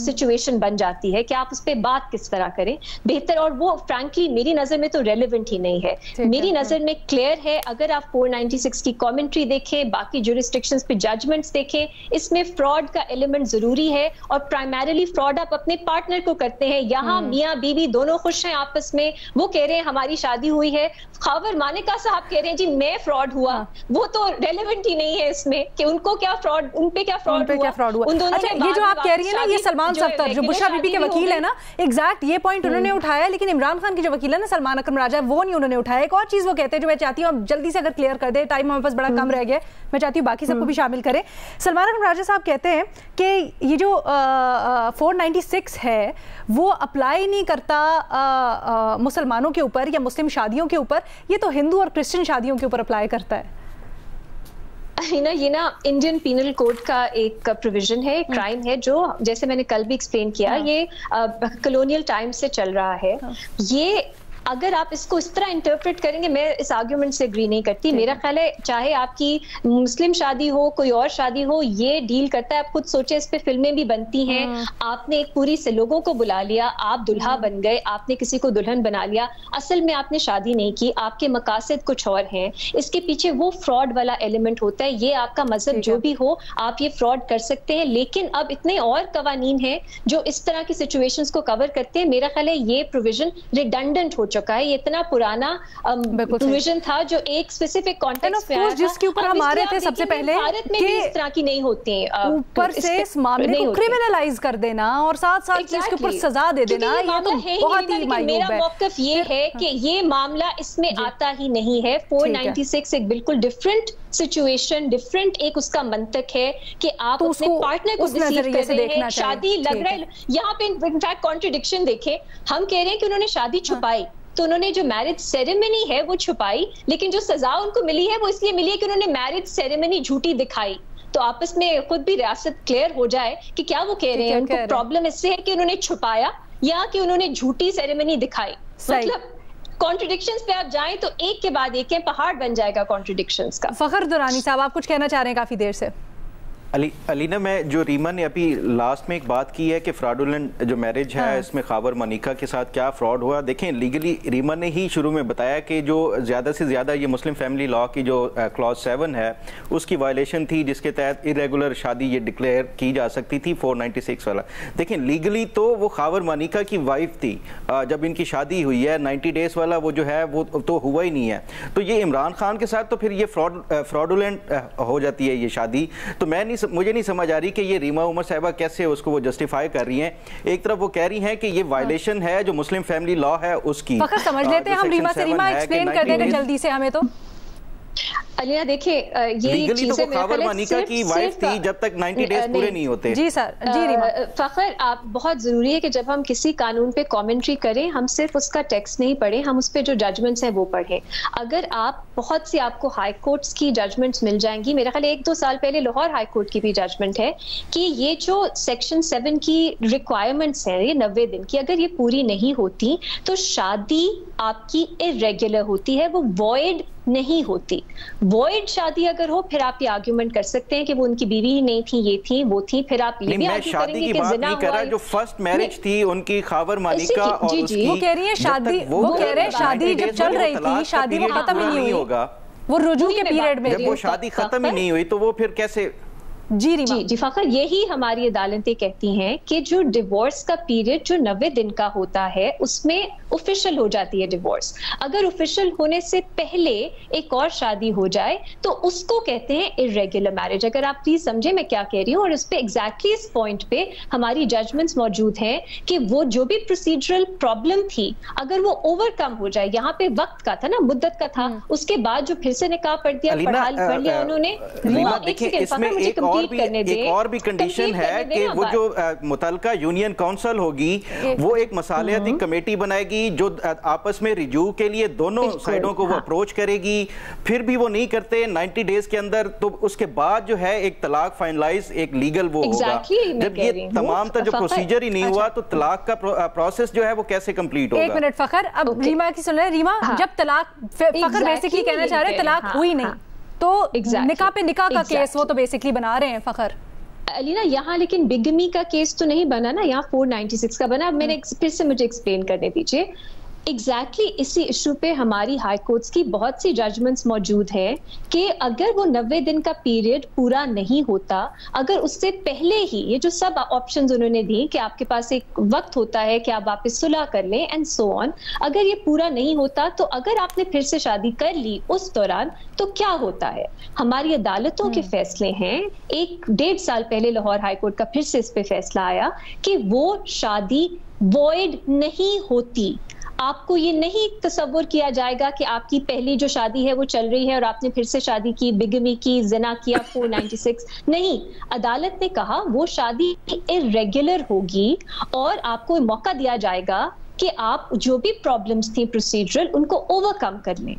सिचुएशन बन जाती है कि आप उस पर बात किस तरह करें। बेहतर, और वो फ्रैंकली मेरी नज़र में तो रेलिवेंट ही नहीं है। मेरी नज़र में क्लियर है, अगर आप 496 की कमेंट्री देखें, बाकी जुरिस्डिक्शंस पे जजमेंट्स देखें, इसमें फ्रॉड का एलिमेंट जरूरी है और प्राइमरीली फ्रॉड आप अपने पार्टनर को करते हैं। यहाँ मियाँ बीवी दोनों खुश हैं आपस में, वो कह रहे हैं हमारी शादी हुई है, खावर मानिका साहब कह रहे हैं जी मैं फ्रॉड हुआ, वो तो रेलेवेंट ही नहीं है इसमें कि उनको क्या फ्रॉड, उन पे क्या फ्रॉड हुआ। उन दोनों अच्छा, ये जो आप कह रही है ना, ये सलमान सफ्तर जो बुशरा बीबी के वकील है ना, एग्जैक्ट ये पॉइंट उन्होंने उठाया, लेकिन इमरान खान की जो वकील है ना सलमान अकरम राजा, वो नहीं उन्होंने उठाया। एक और चीज वो कहते हैं जो मैं चाहती हूँ जल्दी से अगर क्लियर कर दे, टाइम हमारे पास बड़ा कम रह गया, मैं चाहती हूँ बाकी सबको भी शामिल करें। सलमान अकरम राजा साहब कहते हैं कि ये जो 496 है वो अप्लाई नहीं करता मुसलमानों के ऊपर या मुस्लिम शादियों के ऊपर, ये तो हिंदू और क्रिश्चियन शादियों के ऊपर अप्लाई करता है। ये ना इंडियन पीनल कोड का एक प्रोविजन है, एक क्राइम है जो जैसे मैंने कल भी एक्सप्लेन किया, ये कॉलोनियल टाइम से चल रहा है। ये अगर आप इसको इस तरह इंटरप्रेट करेंगे, मैं इस आर्ग्यूमेंट से एग्री नहीं करती। मेरा ख्याल है चाहे आपकी मुस्लिम शादी हो, कोई और शादी हो, ये डील करता है। आप खुद सोचे, इस पे फिल्में भी बनती हैं। आपने एक पूरी से लोगों को बुला लिया, आप दुल्हा बन गए, आपने किसी को दुल्हन बना लिया, असल में आपने शादी नहीं की, आपके मकासद कुछ और हैं। इसके पीछे वो फ्रॉड वाला एलिमेंट होता है। ये आपका मजहब जो भी हो, आप ये फ्रॉड कर सकते हैं, लेकिन अब इतने और कवानीन हैं जो इस तरह की सिचुएशंस को कवर करते हैं। मेरा ख्याल है ये प्रोविजन रिडंडेंट हो चुका है। ये इतना पुराना प्रोविजन था जो एक स्पेसिफिक कॉन्टेक्स्ट में आया था, जिसके ऊपर हम आ रहे थे सबसे पहले, भारत में भी इस तरह की नहीं होती, ऊपर से इस मामले को क्रिमिनलाइज कर देना और साथ-साथ इसके ऊपर सजा दे देना, ये तो बहुत ही मायूब है। मेरा मौक़िफ़ ये है कि ये मामला इसमें आता ही नहीं है। 496 एक बिल्कुल डिफरेंट सिचुएशन, डिफरेंट एक उसका मंतक है कि आप अपने पार्टनर को डिसीव कर रहे हैं, शादी लग रहा है। यहाँ पे इनफैक्ट कॉन्ट्रडिक्शन देखें, हम कह रहे हैं कि उन्होंने शादी छुपाई, तो उन्होंने जो मैरिज सेरेमनी है वो छुपाई, लेकिन जो सजा उनको मिली है वो इसलिए मिली है कि उन्होंने मैरिज सेरेमनी झूठी दिखाई। तो आपस में खुद भी रियासत क्लियर हो जाए कि क्या वो कह रहे हैं। उनको प्रॉब्लम इससे है कि उन्होंने छुपाया या कि उन्होंने झूठी सेरेमनी दिखाई। मतलब कॉन्ट्रडिक्शंस पे आप जाएं तो एक के बाद एक पहाड़ बन जाएगा कॉन्ट्रडिक्शंस का। फखर दुरानी साहब, आप कुछ कहना चाह रहे हैं काफी देर से। अलीना, मैं जो रीमा ने अभी लास्ट में एक बात की है कि फ्रॉडुलेंट जो मैरिज है, इसमें खावर मनिका के साथ क्या फ्रॉड हुआ। देखें, लीगली रीमा ने ही शुरू में बताया कि जो ज़्यादा से ज़्यादा ये मुस्लिम फैमिली लॉ की जो क्लॉज 7 है उसकी वायलेशन थी, जिसके तहत इरेगुलर शादी ये डिक्लेयर की जा सकती थी, 496 वाला। देखें, लीगली तो वो खावर मनिका की वाइफ थी जब इनकी शादी हुई है। 90 डेज वाला वो जो है वो तो हुआ ही नहीं है। तो ये इमरान खान के साथ तो फिर ये फ्रॉडुलेंट हो जाती है ये शादी। तो मुझे नहीं समझ आ रही कि ये रीमा उमर साहिबा कैसे उसको वो जस्टिफाई कर रही हैं। एक तरफ वो कह रही हैं कि ये वायलेशन है जो मुस्लिम फैमिली लॉ है उसकी। फखर समझ लेते हैं हम रीमा से, रीमा एक्सप्लेन कर देगा जल्दी से हमें। तो अलिया देखिए, ये चीजें तो खावर मनिका की वाइफ थी जब तक 90 डेज पूरे नहीं होते। जी सर, जी रीमा। फखर, आप बहुत जरूरी है कि जब हम किसी कानून पे कमेंट्री करें, हम सिर्फ उसका टेक्स्ट नहीं पढ़ें, हम उस पे जो जजमेंट्स हैं वो पढ़ें। अगर आप बहुत सी आपको हाई कोर्ट्स की जजमेंट्स मिल जाएंगी, मेरा ख्याल 1-2 साल पहले लाहौर हाई कोर्ट की भी जजमेंट है कि ये जो सेक्शन 7 की रिक्वायरमेंट्स हैं, ये 90 दिन की, अगर ये पूरी नहीं होती तो शादी आपकी इरेगुलर होती है, वो वॉइड नहीं होती। वॉइड शादी अगर हो, फिर आप ये आर्ग्यूमेंट कर सकते हैं कि वो उनकी बीवी ही नहीं थी, ये थी, वो थी। फिर आप ये भी आर्ग्यू करेंगे कि ज़िना हुआ। जो फर्स्ट मैरिज थी उनकी खावर मनिका और उसकी, वो कह रही है शादी, वो कह रहे हैं शादी जब चल रही थी, शादी वो खत्म ही नहीं होगा, वो रुजू के पीरियड में, जब वो शादी खत्म ही नहीं हुई तो वो फिर कैसे। जी फखर, यही हमारी अदालतें कहती हैं कि जो डिवोर्स का पीरियड जो 90 दिन का होता है उसमें ऑफिशियल हो जाती है डिवोर्स। अगर ऑफिशियल होने से पहले एक और शादी हो जाए तो उसको कहते हैं इरेगुलर मैरिज। अगर आप प्लीज समझे मैं क्या कह रही हूँ, और इस पे एग्जैक्टली इस पॉइंट पे हमारी जजमेंट्स मौजूद हैं कि वो जो भी प्रोसीजरल प्रॉब्लम थी, अगर वो ओवरकम हो जाए, यहाँ पे वक्त का था ना, मुद्दत का था, उसके बाद जो फिर से निकाह पढ़ दिया, पढ़ लिया उन्होंने, एक और भी कंडीशन है कि वो जो मुतलका यूनियन काउंसिल होगी वो एक मसालियाती कमेटी बनाएगी जो आपस में रिव्यू के लिए दोनों साइडों को वो अप्रोच करेगी। फिर भी वो नहीं करते 90 डेज के अंदर, तो उसके बाद जो है एक तलाक फाइनलाइज, एक लीगल वो होगा। जब ये तमाम जो प्रोसीजर ही नहीं हुआ तो तलाक का प्रोसेस जो है वो कैसे कंप्लीट होगा। 1 मिनट फखर, अब रीमा की सुन रहे। रीमा, जब तलाक, फखर बेसिकली कहना चाह रहे तलाक हुई नहीं तो निकाह पे निकाह का केस वो तो बेसिकली बना रहे हैं फखर। अलीना, यहाँ लेकिन बिगमी का केस तो नहीं बना ना, यहाँ 496 का बना। मैंने फिर से मुझे एक्सप्लेन करने दीजिए। एग्जैक्टली इसी इशू पे हमारी हाई कोर्ट्स की बहुत सी जजमेंट्स मौजूद हैं कि अगर वो 90 दिन का पीरियड पूरा नहीं होता, अगर उससे पहले ही ये जो सब ऑप्शंस उन्होंने दी कि आपके पास एक वक्त होता है कि आप वापस सुलह कर लें एंड सो ऑन, अगर ये पूरा नहीं होता तो अगर आपने फिर से शादी कर ली उस दौरान तो क्या होता है। हमारी अदालतों के फैसले हैं, 1-1.5 साल पहले लाहौर हाई कोर्ट का फिर से इस पे फैसला आया कि वो शादी वॉइड नहीं होती। आपको ये नहीं तसव्वुर किया जाएगा कि आपकी पहली जो शादी है वो चल रही है और आपने फिर से शादी की, बिगमी की, जिना किया, 496 नहीं, अदालत ने कहा वो शादी इर्रेगुलर होगी और आपको मौका दिया जाएगा कि आप जो भी प्रॉब्लम्स थी प्रोसीजरल उनको ओवरकम कर लें।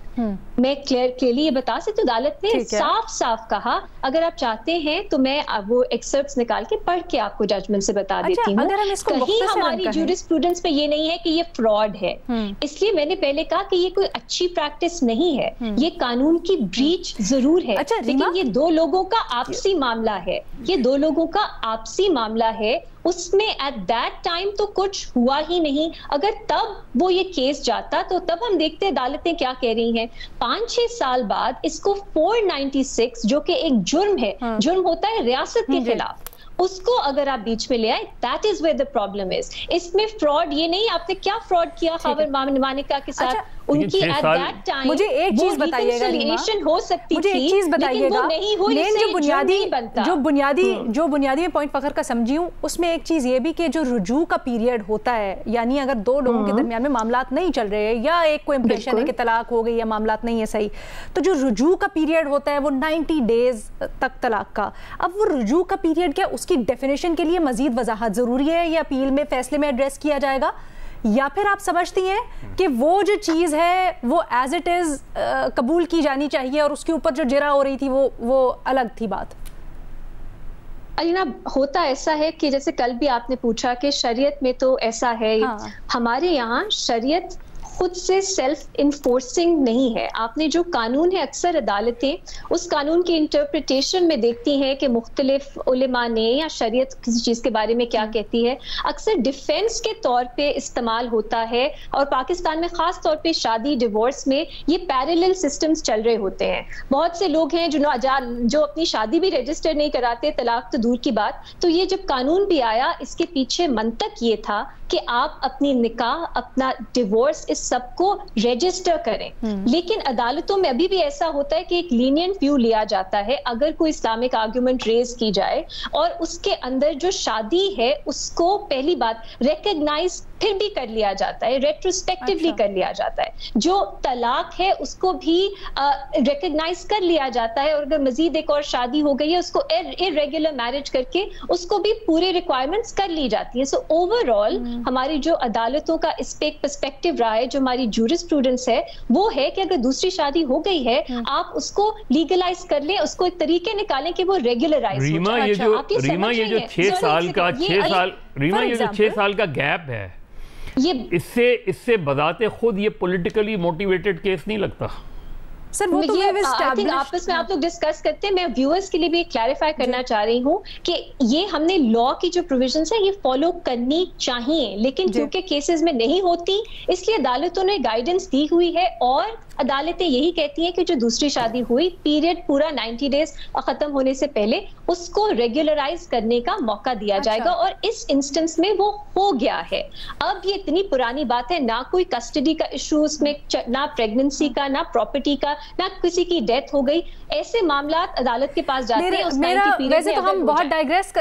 मैं क्लियरली ये बता सकती हूँ, अदालत ने साफ साफ कहा, अगर आप चाहते हैं तो मैं वो एक्सर्प्ट्स निकाल के पढ़ के आपको जजमेंट से बता देती हूँ। कहीं हमारी जूरिस्प्रूडेंस में ये नहीं है कि ये फ्रॉड है, इसलिए मैंने पहले कहा कि ये कोई अच्छी प्रैक्टिस नहीं है, ये कानून की ब्रीच जरूर है। लेकिन ये दो लोगों का आपसी मामला है, ये दो लोगों का आपसी मामला है, उसमें एट दैट टाइम तो कुछ हुआ ही नहीं। अगर तब वो ये केस जाता तो तब हम देखते हैं अदालतें क्या कह रही हैं। 5-6 साल बाद इसको 496 जो कि एक जुर्म है, जुर्म होता है रियासत के खिलाफ, उसको अगर आप बीच में ले आए, that is where the problem is. इसमें फ्रॉड ये नहीं, आपने क्या फ्रॉड किया खबर मानिका के साथ, उनकी एट दैट टाइम मुझे एक चीज बताइएगा, हो सकती मुझे एक चीज बताइएगा, जो बुनियादी मैं पॉइंट फखर का समझी हूँ, उसमें एक चीज ये भी कि जो रुजू का पीरियड होता है, यानी अगर दो लोगों के दरमियान में मामलात नहीं चल रहे हैं या एक को इंप्रेशन है कि तलाक हो गई या मामलात नहीं है सही, तो जो रुजू का पीरियड होता है वो 90 डेज तक तलाक का। अब वो रुजू का पीरियड क्या, उसकी डेफिनेशन के लिए मजीद वजाहत जरूरी है या अपील में फैसले में एड्रेस किया जाएगा, या फिर आप समझती हैं कि वो जो चीज़ है वो एज इट इज़ कबूल की जानी चाहिए और उसके ऊपर जो जिरा हो रही थी वो अलग थी बात? अलीना, होता ऐसा है कि जैसे कल भी आपने पूछा कि शरीयत में तो ऐसा है, हमारे यहाँ शरीयत खुद से सेल्फ इन्फोर्सिंग नहीं है। आपने जो कानून है, अक्सर अदालतें उस कानून की इंटरप्रिटेशन में देखती हैं कि मुख्तलिफ उलेमा ने या शरीयत किसी चीज़ के बारे में क्या कहती है, अक्सर डिफेंस के तौर पे इस्तेमाल होता है। और पाकिस्तान में ख़ास तौर पे शादी डिवोर्स में ये पैरेलल सिस्टम्स चल रहे होते हैं। बहुत से लोग हैं जो अपनी शादी भी रजिस्टर नहीं कराते, तलाक तो दूर की बात। तो ये जब कानून भी आया, इसके पीछे मंतक ये था कि आप अपनी निकाह, अपना डिवोर्स, इस सबको रजिस्टर करें। लेकिन अदालतों में अभी भी ऐसा होता है कि एक लीनियंट व्यू लिया जाता है। अगर कोई इस्लामिक आर्गुमेंट रेज की जाए और उसके अंदर जो शादी है उसको पहली बात रिकॉग्नाइज फिर भी कर लिया जाता है, रेट्रोस्पेक्टिवली कर लिया जाता है, जो तलाक है उसको भी रिकॉग्नाइज कर लिया जाता है, और अगर मजीद एक और शादी हो गई है उसको इरेगुलर मैरिज करके उसको भी पूरे रिक्वायरमेंट्स कर ली जाती है। सो ओवरऑल हमारी जो अदालतों का इस पे एक पर्सपेक्टिव रहा है, जो हमारी जूरिस्प्रूडेंस है, वो है कि अगर दूसरी शादी हो गई है आप उसको लीगलाइज कर लें, उसको एक तरीके निकालें कि वो रेगुलराइज हो जाए। रीमा, ये जो 6 साल का गैप है, ये इससे बजाते खुद ये पॉलिटिकली मोटिवेटेड केस नहीं लगता? सर वो तो आपस में आप लोग डिस्कस करते हैं। मैं व्यूअर्स के लिए भी क्लैरिफाई करना चाह रही हूँ कि ये हमने लॉ की जो प्रोविजंस है ये फॉलो करनी चाहिए, लेकिन क्योंकि केसेस में नहीं होती इसलिए अदालतों ने गाइडेंस दी हुई है, और अदालतें यही कहती हैं कि जो दूसरी शादी हुई, पीरियड पूरा 90 डेज खत्म होने से पहले उसको रेगुलराइज करने का मौका दिया जाएगा, और इस इंस्टेंस में वो हो गया है। अब ये इतनी पुरानी बात है, ना कोई कस्टडी का इशू उसमें, ना प्रेगनेंसी का, ना प्रॉपर्टी का, ना किसी की डेथ हो गई, ऐसे मामला अदालत के पास जाते हैं। वैसे तो हम बहुत डाइग्रेस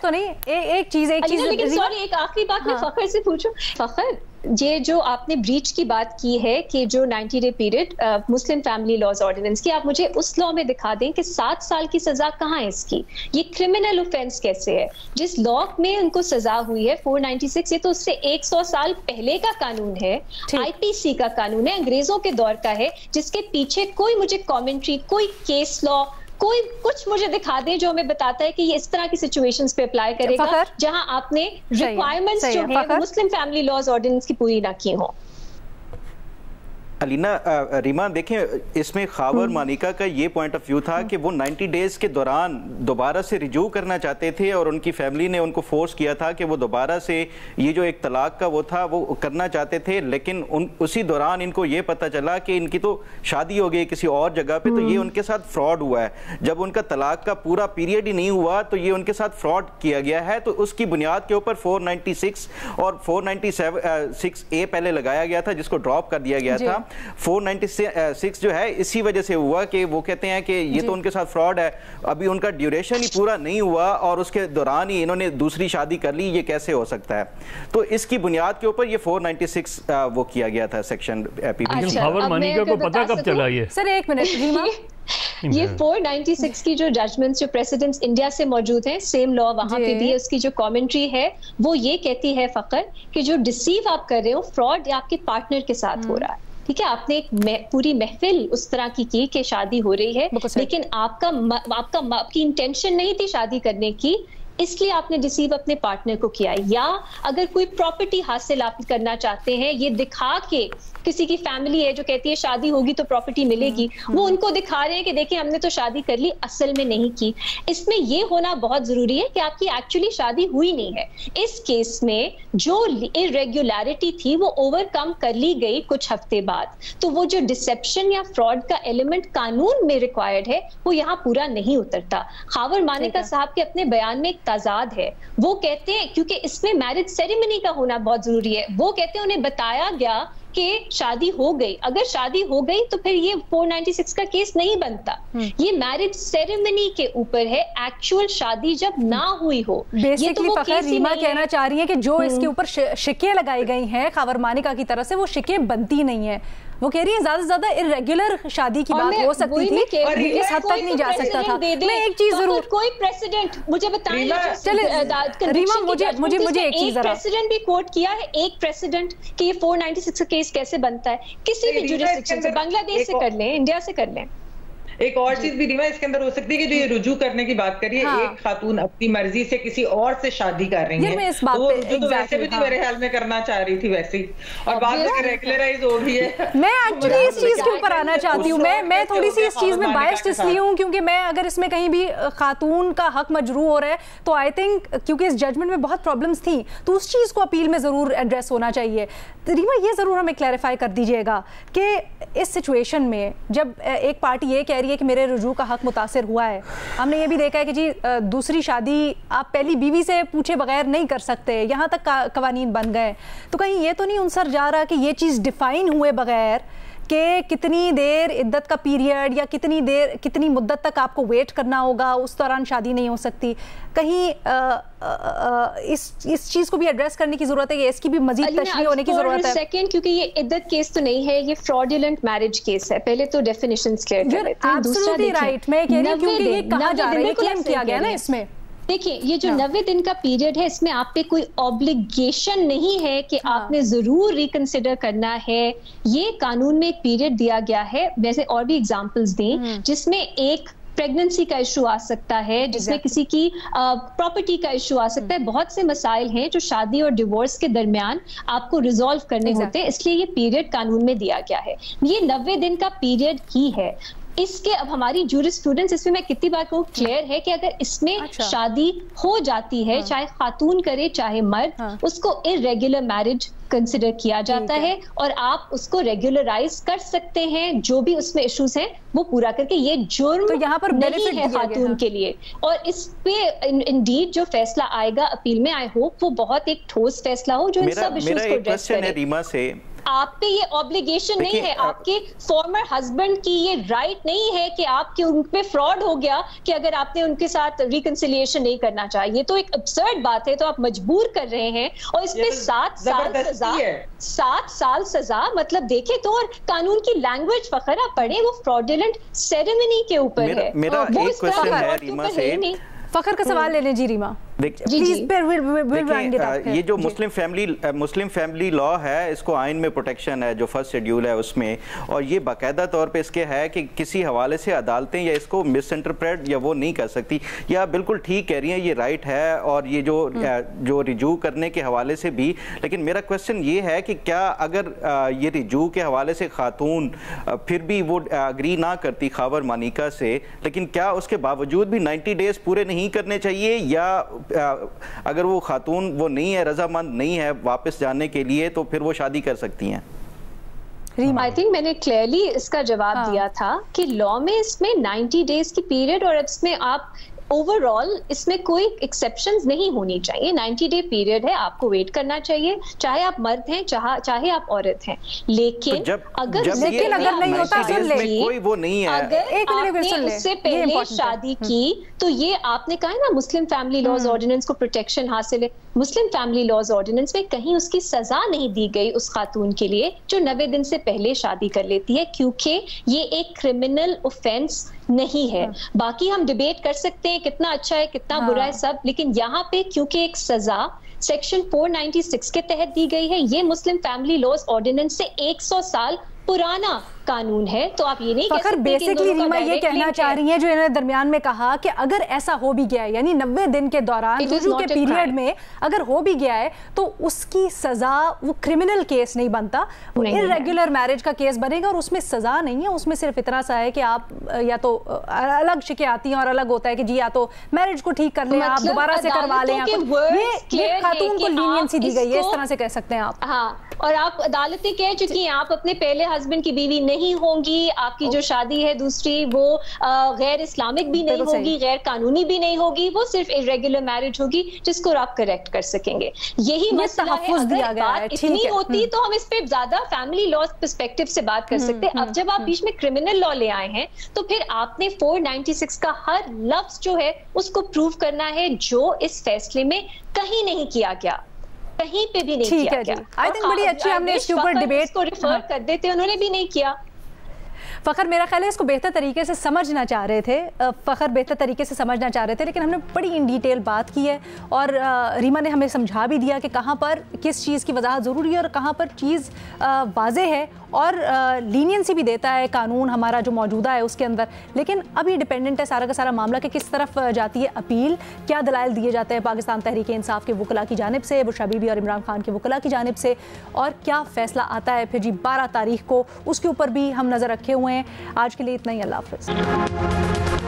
तो नहीं, एक चीज लेकिन सॉरी, एक आखिरी बात मैं फखर से पूछूं। फखर, ये जो आपने ब्रीच की बात की है कि जो 90 day period Muslim family laws ordinance की, आप मुझे उस लॉ में दिखा दें कि 7 साल की सजा कहाँ है इसकी? ये क्रिमिनल ऑफेंस कैसे है? जिस लॉ में उनको सजा हुई है 496, ये तो उससे 100 साल पहले का कानून है, IPC का कानून है, अंग्रेजों के दौर का है, जिसके पीछे कोई मुझे कॉमेंट्री, कोई केस लॉ, कोई कुछ मुझे दिखा दे जो हमें बताता है कि ये इस तरह की सिचुएशंस पे अप्लाई करेगा जहां आपने रिक्वायरमेंट्स जो है मुस्लिम फैमिली लॉज ऑर्डिनेंस की पूरी ना की हो। अलीना, रीमा देखें, इसमें खावर मानिका का ये पॉइंट ऑफ व्यू था कि वो 90 डेज के दौरान दोबारा से रिज्यू करना चाहते थे और उनकी फैमिली ने उनको फोर्स किया था कि वो दोबारा से ये जो एक तलाक का वो था वो करना चाहते थे, लेकिन उसी दौरान इनको ये पता चला कि इनकी तो शादी हो गई किसी और जगह पे, तो ये उनके साथ फ्रॉड हुआ है। जब उनका तलाक का पूरा पीरियड ही नहीं हुआ तो ये उनके साथ फ्रॉड किया गया है, तो उसकी बुनियाद के ऊपर 496 और 496A पहले लगाया गया था, जिसको ड्रॉप कर दिया गया था। 496 जो है इसी वजह से हुआ कि वो कहते हैं कि ये तो उनके साथ फ्रॉड है, अभी उनका ड्यूरेशन ही पूरा नहीं हुआ और उसके दौरान ही इन्होंने दूसरी शादी कर ली, ये कैसे हो सकता है? तो इसकी बुनियाद के ऊपर ये 496 वो किया गया था सेक्शन पीपी। खावर मानिका को पता कब चला ये? सर एक मिनट रीमा, ये 496 की जो जजमेंट्स जो प्रेसिडेंट्स इंडिया से मौजूद हैं, सेम लॉ वहां पे भी है, उसकी जो कमेंट्री है वो ये कहती है फकर कि जो डिसीव आप कर रहे हो, फ्रॉड या आपके पार्टनर के साथ हो रहा है, ठीक है, आपने एक पूरी महफिल उस तरह की कि शादी हो रही है, लेकिन आपकी इंटेंशन नहीं थी शादी करने की, इसलिए आपने डिसीव अपने पार्टनर को किया। या अगर कोई प्रॉपर्टी हासिल आप करना चाहते हैं, ये दिखा के, किसी की फैमिली है जो कहती है शादी होगी तो प्रॉपर्टी मिलेगी, वो उनको दिखा रहे हैं कि देखिए हमने तो शादी कर ली, असल में नहीं की। इसमें ये होना बहुत जरूरी है कि आपकी एक्चुअली शादी हुई नहीं है। इस केस में जो इरेगुलरिटी थी वो ओवरकम कर ली गई कुछ हफ्ते बाद, तो वो जो डिसेप्शन या फ्रॉड का एलिमेंट कानून में रिक्वायर्ड है वो यहाँ पूरा नहीं उतरता। खावर मानिका साहब के अपने बयान में एक ताजाद है, वो कहते हैं क्योंकि इसमें मैरिज सेरेमनी का होना बहुत जरूरी है, वो कहते हैं उन्हें बताया गया कि शादी हो गई, अगर शादी हो गई तो फिर ये 496 का केस नहीं बनता। ये मैरिज सेरेमनी के ऊपर है, एक्चुअल शादी जब ना हुई हो। बेसिकली तो फखर रीमा कहना चाह रही है कि जो इसके ऊपर शिके लगाई गई हैं खावर मानिका की तरफ से, वो शिके बनती नहीं है। वो कह रही है ज्यादा से ज्यादा इरेगुलर शादी की बात हो सकती थी, इस हद तक नहीं जा सकता था। मैं एक चीज जरूर, कोई प्रेसिडेंट मुझे बताइए, चले रीमा, मुझे एक चीज, प्रेसिडेंट भी कोट किया है, एक प्रेसिडेंट कि ये 496 का केस कैसे बनता है, किसी भी जुरिस्डिक्शन से, बांग्लादेश से कर लें, इंडिया से कर लें। एक और चीज भी रीमा इसके अंदर हो सकती है कि जो ये रुजू करने की बात करिए, एक खातून अपनी मर्जी से किसी और से शादी कर रही है, तो रुजू तो वैसे भी मेरे ख्याल में करना चाह रही थी वैसे ही, और बाद में रेगुलराइज हो रही है। मैं एक्चुअली इस चीज के ऊपर आना चाहती हूँ, मैं थोड़ी सी इस चीज में बायस्ड इसलिए हूँ क्योंकि मैं अगर इसमें कहीं भी खातून का हक मजरू हो रहा है तो आई थिंक क्योंकि इस जजमेंट में बहुत प्रॉब्लम्स थी तो उस चीज को अपील में जरूर एड्रेस होना चाहिए। रीमा ये जरूर हमें क्लैरिफाई कर दीजिएगा कि इस सिचुएशन में जब एक पार्टी ये कह रही है कि मेरे रुजू का हक मुतासिर हुआ है, हमने ये भी देखा है कि जी दूसरी शादी आप पहली बीवी से पूछे बगैर नहीं कर सकते, यहाँ तक कवानीन बन गए, तो कहीं ये तो नहीं उनसर जा रहा कि ये चीज़ डिफाइन हुए बगैर कि कितनी देर इद्दत का पीरियड या कितनी मुद्दत तक आपको वेट करना होगा, उस दौरान शादी नहीं हो सकती, कहीं इस चीज को भी एड्रेस करने की जरूरत है, इसकी भी मजीद तशरीह होने की जरूरत है। सेकंड, क्योंकि ये इद्दत केस तो नहीं है, ये फ्रॉडुलेंट मैरिज केस है, पहले तो डेफिनेशंस क्लियर कर लेते हैं। दूसरा राइट, मैं कह रही हूं क्योंकि ये कहा जा रहा है, क्लेम किया गया ना इसमें। देखिए ये जो 90 दिन का पीरियड है, इसमें आप पे कोई ऑब्लिगेशन नहीं है कि आपने जरूर रिकंसिडर करना है, ये कानून में एक पीरियड दिया गया है। वैसे और भी एग्जांपल्स दें जिसमें एक प्रेगनेंसी का इशू आ सकता है, जिसमें किसी की प्रॉपर्टी का इशू आ सकता है, बहुत से मसाइल हैं जो शादी और डिवोर्स के दरमियान आपको रिजॉल्व करने होते हैं, इसलिए ये पीरियड कानून में दिया गया है। ये 90 दिन का पीरियड ही है। इसके अब हमारी जूरिस्प्रूडेंस, इसमें मैं कितनी बार कहूँ, क्लियर है कि अगर इसमें शादी हो जाती है, चाहे खातून करे चाहे मर्द, उसको इरेगुलर मैरिज कंसिडर किया जाता है और आप उसको रेगुलराइज कर सकते हैं, जो भी उसमें इश्यूज हैं वो पूरा करके। ये जुर्म तो यहाँ पर नहीं है खातून के लिए, और इस पे इंडीड जो फैसला आएगा अपील में, आई होप वो बहुत एक ठोस फैसला हो जो इन सब इश्यूज को एड्रेस करे। रीमा से आप पे ये ऑब्लिगेशन नहीं है, आपके फॉर्मर हस्बैंड की ये राइट नहीं है कि आपके उन पे फ्रॉड हो गया कि अगर आपने उनके साथ रिकंसिलिएशन नहीं करना चाहिए, ये तो एक अब्सर्ड बात है, तो आप मजबूर कर रहे हैं। और इसमें 7 साल सजा, मतलब देखे तो, और कानून की लैंग्वेज फखरा पढ़े, वो फ्रॉडुलेंट सेरेमनी के ऊपर है। मेरा एक क्वेश्चन है रीमा से, फखर का सवाल ले लें जी रीमा। ये जो मुस्लिम फैमिली लॉ है, इसको आइन में प्रोटेक्शन है जो फर्स्ट शेड्यूल है उसमें, और ये बाकायदा तौर पे इसके है कि किसी हवाले से अदालतें या इसको मिस इंटरप्रेट या वो नहीं कर सकती। या बिल्कुल ठीक कह रही हैं, ये राइट है, और ये जो रिजू करने के हवाले से भी। लेकिन मेरा क्वेश्चन ये है कि क्या अगर ये रिजू के हवाले से खातून फिर भी वो अग्री ना करती खावर मानिका से, लेकिन क्या उसके बावजूद भी 90 डेज पूरे नहीं करने चाहिए, या अगर वो खातून वो नहीं है, रजामंद नहीं है वापस जाने के लिए, तो फिर वो शादी कर सकती हैं? आई थिंक मैंने क्लियरली इसका जवाब दिया था कि लॉ में इसमें 90 डेज की पीरियड, और इसमें आप ओवरऑल इसमें कोई एक्सेप्शंस नहीं होनी चाहिए। 90 डे पीरियड है, आपको वेट करना चाहिए, चाहे आप मर्द हैं चाहे आप औरत हैं। लेकिन तो अगर नहीं होता, कोई वो नहीं है, अगर आपने उससे पहले शादी की तो ये आपने कहा ना मुस्लिम फैमिली लॉज ऑर्डिनेंस को प्रोटेक्शन हासिल है। मुस्लिम फैमिली लॉज ऑर्डिनेंस में कहीं उसकी सजा नहीं दी गई उस खातून के लिए जो 90 दिन से पहले शादी कर लेती है, क्योंकि ये एक क्रिमिनल ऑफेंस नहीं है। बाकी हम डिबेट कर सकते हैं कितना अच्छा है कितना बुरा है सब, लेकिन यहाँ पे क्योंकि एक सजा सेक्शन 496 के तहत दी गई है, ये मुस्लिम फैमिली लॉज ऑर्डिनेंस से 100 साल पुराना कानून है, तो आप ये नहीं कह सकते बेसिकली रीमा ये कहना चाह रही हैं जो इन्होंने दरमियान में कहा कि अगर ऐसा हो भी गया है, यानी 90 दिन के दौरान रुजू के पीरियड में अगर हो भी गया है, तो उसकी सजा वो क्रिमिनल केस नहीं बनता, वो इर्रेगुलर मैरिज का केस बनेगा, और उसमें सजा नहीं है, उसमें सिर्फ इतना सा है कि आप या तो अलग शिकें आती हैं और अलग होता है कि जी या तो मैरिज को ठीक कर लें, आप दोबारा से करवा लें, ये खातून को लीनियंसी दी गई है, इस तरह से कह सकते हैं आप। हाँ, और आप अदालतें कह चुकी हैं आप अपने पहले हस्बैंड की बीवी नहीं होंगी, आपकी जो शादी है दूसरी वो गैर इस्लामिक भी नहीं होगी, गैर कानूनी भी नहीं होगी, वो सिर्फ इरेगुलर मैरिज होगी जिसको आप करेक्ट कर सकेंगे। यही मसला है। अगर बात इतनी होती तो हम इस पे ज्यादा फैमिली लॉ पर्सपेक्टिव से बात कर सकते। अब जब आप बीच में क्रिमिनल लॉ ले आए हैं तो फिर आपने 496 का हर लफ्ज जो है उसको प्रूव करना है, जो इस फैसले में कहीं नहीं किया गया, कहीं पे भी नहीं किया गया। आई थिंक बड़ी अच्छी हमने इसके ऊपर डिबेट को रिफर कर देते, उन्होंने भी नहीं किया। फ़खर मेरा ख्याल है इसको बेहतर तरीके से समझना चाह रहे थे, फ़खर बेहतर तरीके से समझना चाह रहे थे, लेकिन हमने बड़ी इन डिटेल बात की है, और रीमा ने हमें समझा भी दिया कि कहाँ पर किस चीज़ की वजाहत ज़रूरी है और कहाँ पर चीज़ वाज़े है, और लीनियंसी भी देता है कानून हमारा जो मौजूदा है उसके अंदर। लेकिन अब ये डिपेंडेंट है सारा का सारा मामला कि किस तरफ जाती है अपील, क्या दलाइल दिए जाते हैं पाकिस्तान तहरीक इंसाफ के वकला की जानिब से, बुशरा बीबी और इमरान खान के वकला की जानिब से, और क्या फ़ैसला आता है फिर जी 12 तारीख को, उसके ऊपर भी हम नज़र रखे हुए हैं। आज के लिए इतना ही, अल्लाह हाफ़िज़।